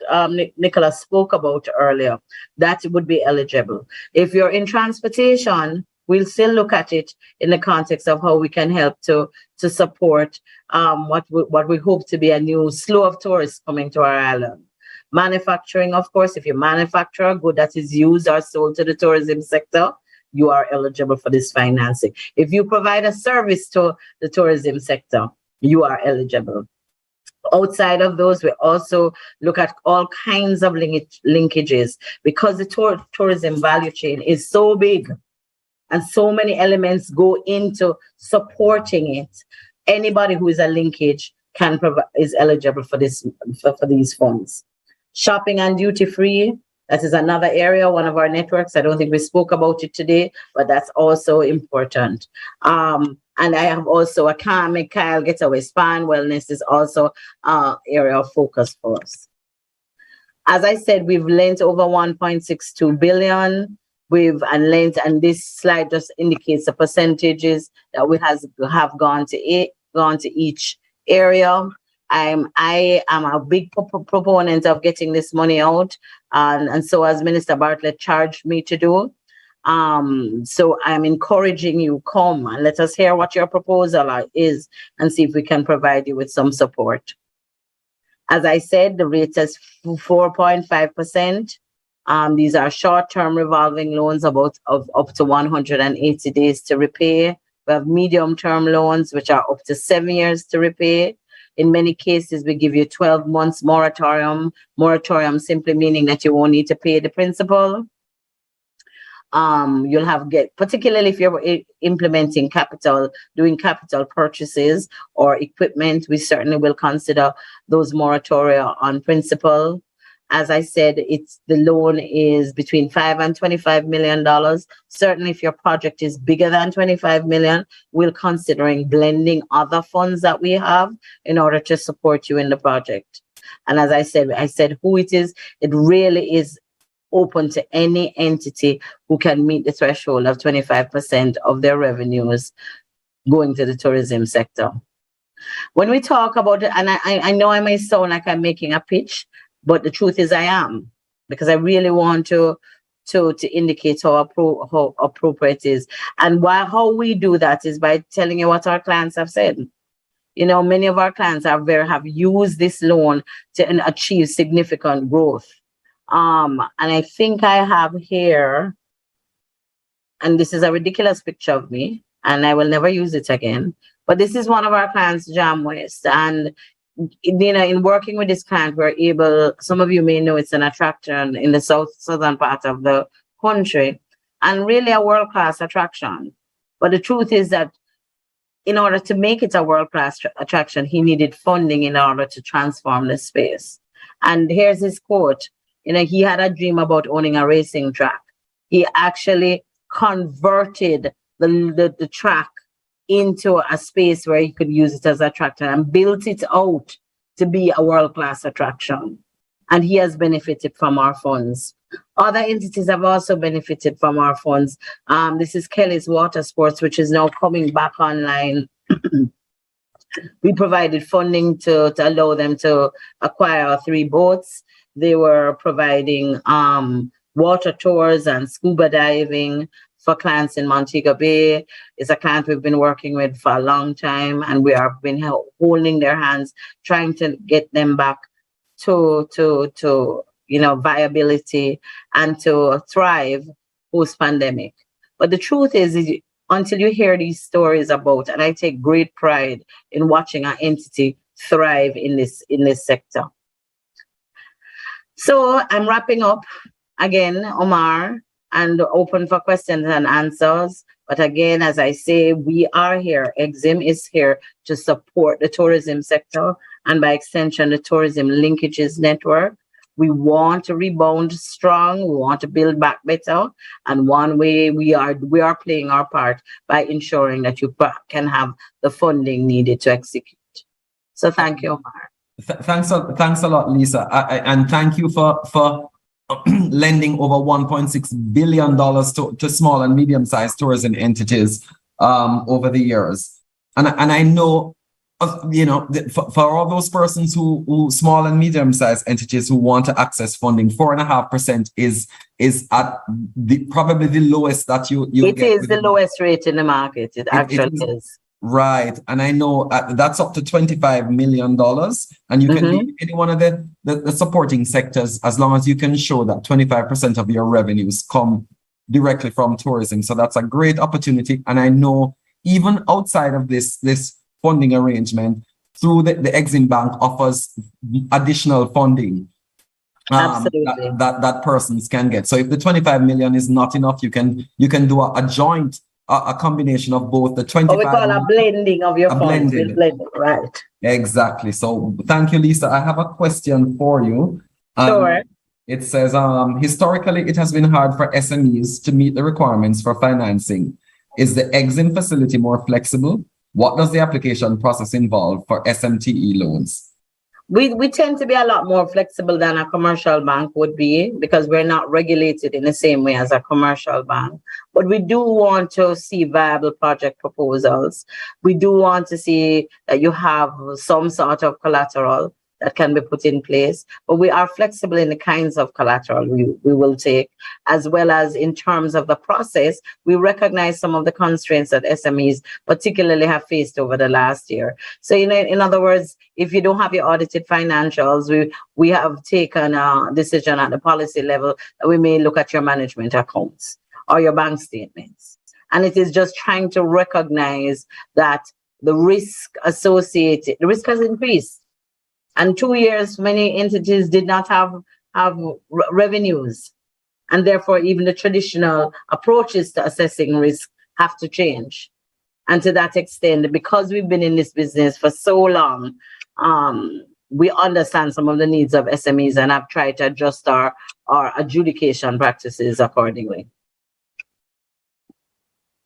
Nicholas spoke about earlier, that would be eligible. If you're in transportation, we'll still look at it in the context of how we can help to support what we hope to be a new slew of tourists coming to our island. Manufacturing, of course, if you manufacture a good that is used or sold to the tourism sector, you are eligible for this financing. If you provide a service to the tourism sector, you are eligible. Outside of those, we also look at all kinds of linkages because the tourism value chain is so big and so many elements go into supporting it. Anybody who is a linkage is eligible for this for these funds. Shopping and duty free, that is another area, one of our networks. I don't think we spoke about it today, but that's also important. And I have also a Kyle Getaway Spa and Wellness is also an area of focus for us. As I said, we've lent over 1.62 billion. And this slide just indicates the percentages that we have gone to each area. I am a big proponent of getting this money out, and so as Minister Bartlett charged me to do. So I'm encouraging you, come and let us hear what your proposal is and see if we can provide you with some support. As I said, the rate is 4.5%. These are short-term revolving loans of up to 180 days to repay. We have medium-term loans, which are up to 7 years to repay. In many cases, we give you 12 months moratorium. Moratorium simply meaning that you won't need to pay the principal. You'll particularly if you're implementing doing capital purchases or equipment, we certainly will consider those moratoria on principal. As I said, the loan is between $5 and $25 million. Certainly, if your project is bigger than 25 million, we're considering blending other funds that we have in order to support you in the project. And as I said who it is. It really is open to any entity who can meet the threshold of 25% of their revenues going to the tourism sector. When we talk about it, and I know I may sound like I'm making a pitch, but the truth is I am, because I really want to indicate how appropriate it is. And how we do that is by telling you what our clients have said. You know, many of our clients have used this loan to achieve significant growth. And I think I have here, and this is a ridiculous picture of me, and I will never use it again. But this is one of our clients, Jam West, and in working with this client, we're able, some of you may know it's an attraction in the southern part of the country, and really a world-class attraction. But the truth is that in order to make it a world-class attraction, he needed funding in order to transform the space. And here's his quote. He had a dream about owning a racing track. He actually converted the track into a space where he could use it as an attraction and built it out to be a world-class attraction. And he has benefited from our funds. Other entities have also benefited from our funds. This is Kelly's Water Sports, which is now coming back online. We provided funding to allow them to acquire 3 boats. They were providing water tours and scuba diving for clients in Montego Bay. It's a client we've been working with for a long time, and we have been holding their hands, trying to get them back to viability and to thrive post-pandemic. But the truth is until you hear these stories about, and I take great pride in watching our entity thrive in this sector. So I'm wrapping up again, Omar, and open for questions and answers. But again, as I say, we are here. EXIM is here to support the tourism sector, and by extension, the Tourism Linkages Network. We want to rebound strong. We want to build back better. And one way we are playing our part by ensuring that you can have the funding needed to execute. So thank you, Omar. Thanks a lot, Lisa. And thank you for lending over $1.6 billion to small and medium-sized tourism entities over the years. And I know, for all those persons who small and medium-sized entities who want to access funding, 4.5% is at probably the lowest that you It get is the lowest rate in the market. It actually is. Right. And I know that's up to $25 million. And you can be any one of the supporting sectors as long as you can show that 25% of your revenues come directly from tourism. So that's a great opportunity. And I know even outside of this funding arrangement, through the Exim Bank offers additional funding that persons can get. So if the 25 million is not enough, you can do a joint a combination of both the 25. We call a blending of your funds. Blending, right. Exactly. So thank you, Lisa. I have a question for you. Sure. It says, historically, it has been hard for SMEs to meet the requirements for financing. Is the Exim facility more flexible? What does the application process involve for SMTE loans? We tend to be a lot more flexible than a commercial bank would be because we're not regulated in the same way as a commercial bank. But we do want to see viable project proposals. We do want to see that you have some sort of collateral that can be put in place, but we are flexible in the kinds of collateral we will take, as well as in terms of the process. We recognize some of the constraints that SMEs particularly have faced over the last year. So, in other words, if you don't have your audited financials, we have taken a decision at the policy level that we may look at your management accounts or your bank statements. And it is just trying to recognize that the risk has increased. And 2 years, many entities did not have revenues. And therefore, even the traditional approaches to assessing risk have to change. And to that extent, because we've been in this business for so long, we understand some of the needs of SMEs and have tried to adjust our adjudication practices accordingly.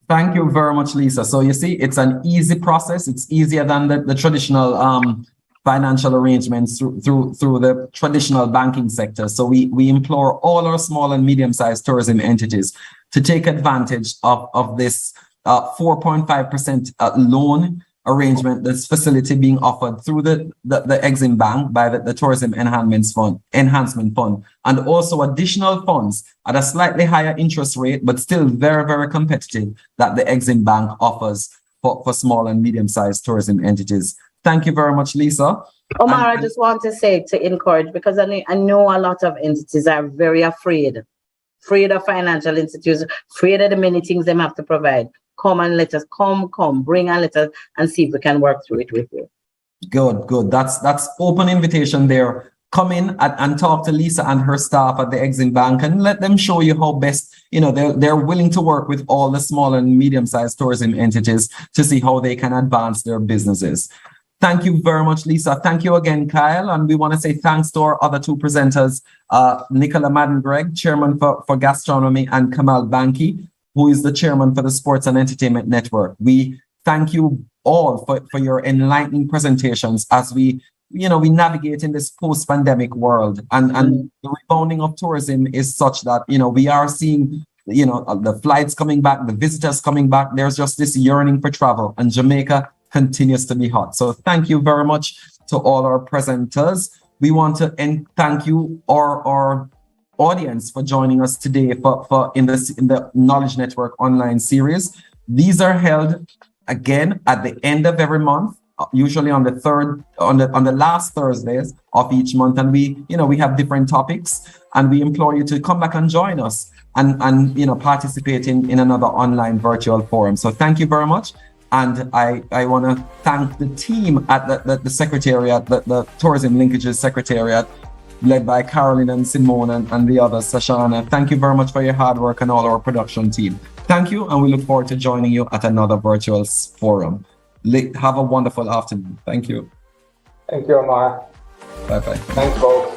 Thank you very much, Lisa. So you see, it's an easy process. It's easier than the traditional financial arrangements through the traditional banking sector. So we implore all our small and medium-sized tourism entities to take advantage of this 4.5% loan arrangement, this facility being offered through the Exim Bank by the Tourism Enhancement Fund, and also additional funds at a slightly higher interest rate, but still very, very competitive, that the Exim Bank offers for small and medium-sized tourism entities. Thank you very much, Lisa. Omar, I just want to say, to encourage, because I know a lot of entities are very afraid of financial institutions, afraid of the many things they have to provide. Come and let us bring and let us and see if we can work through it with you. Good. That's open invitation there. Come in and talk to Lisa and her staff at the Exim Bank and let them show you how best, they're willing to work with all the small and medium-sized tourism entities to see how they can advance their businesses. Thank you very much, Lisa. Thank you again, Kyle. And we want to say thanks to our other two presenters, Nicola Madden-Gregg, Chairman for Gastronomy, and Kamal Banki, who is the Chairman for the Sports and Entertainment Network. We thank you all for your enlightening presentations as we navigate in this post-pandemic world. And the rebounding of tourism is such that, we are seeing, the flights coming back, the visitors coming back. There's just this yearning for travel, and Jamaica continues to be hot. So thank you very much to all our presenters. We want to thank you, our audience, for joining us today in the Knowledge Network online series. These are held again at the end of every month, usually on the last Thursdays of each month, and we have different topics, and we implore you to come back and join us and participate in another online virtual forum. So thank you very much. And I want to thank the team at the Secretariat, the Tourism Linkages Secretariat, led by Caroline and Simone and the others, Sashana. Thank you very much for your hard work, and all our production team. Thank you, and we look forward to joining you at another virtual forum. Have a wonderful afternoon. Thank you. Thank you, Omar. Bye-bye. Thanks, both.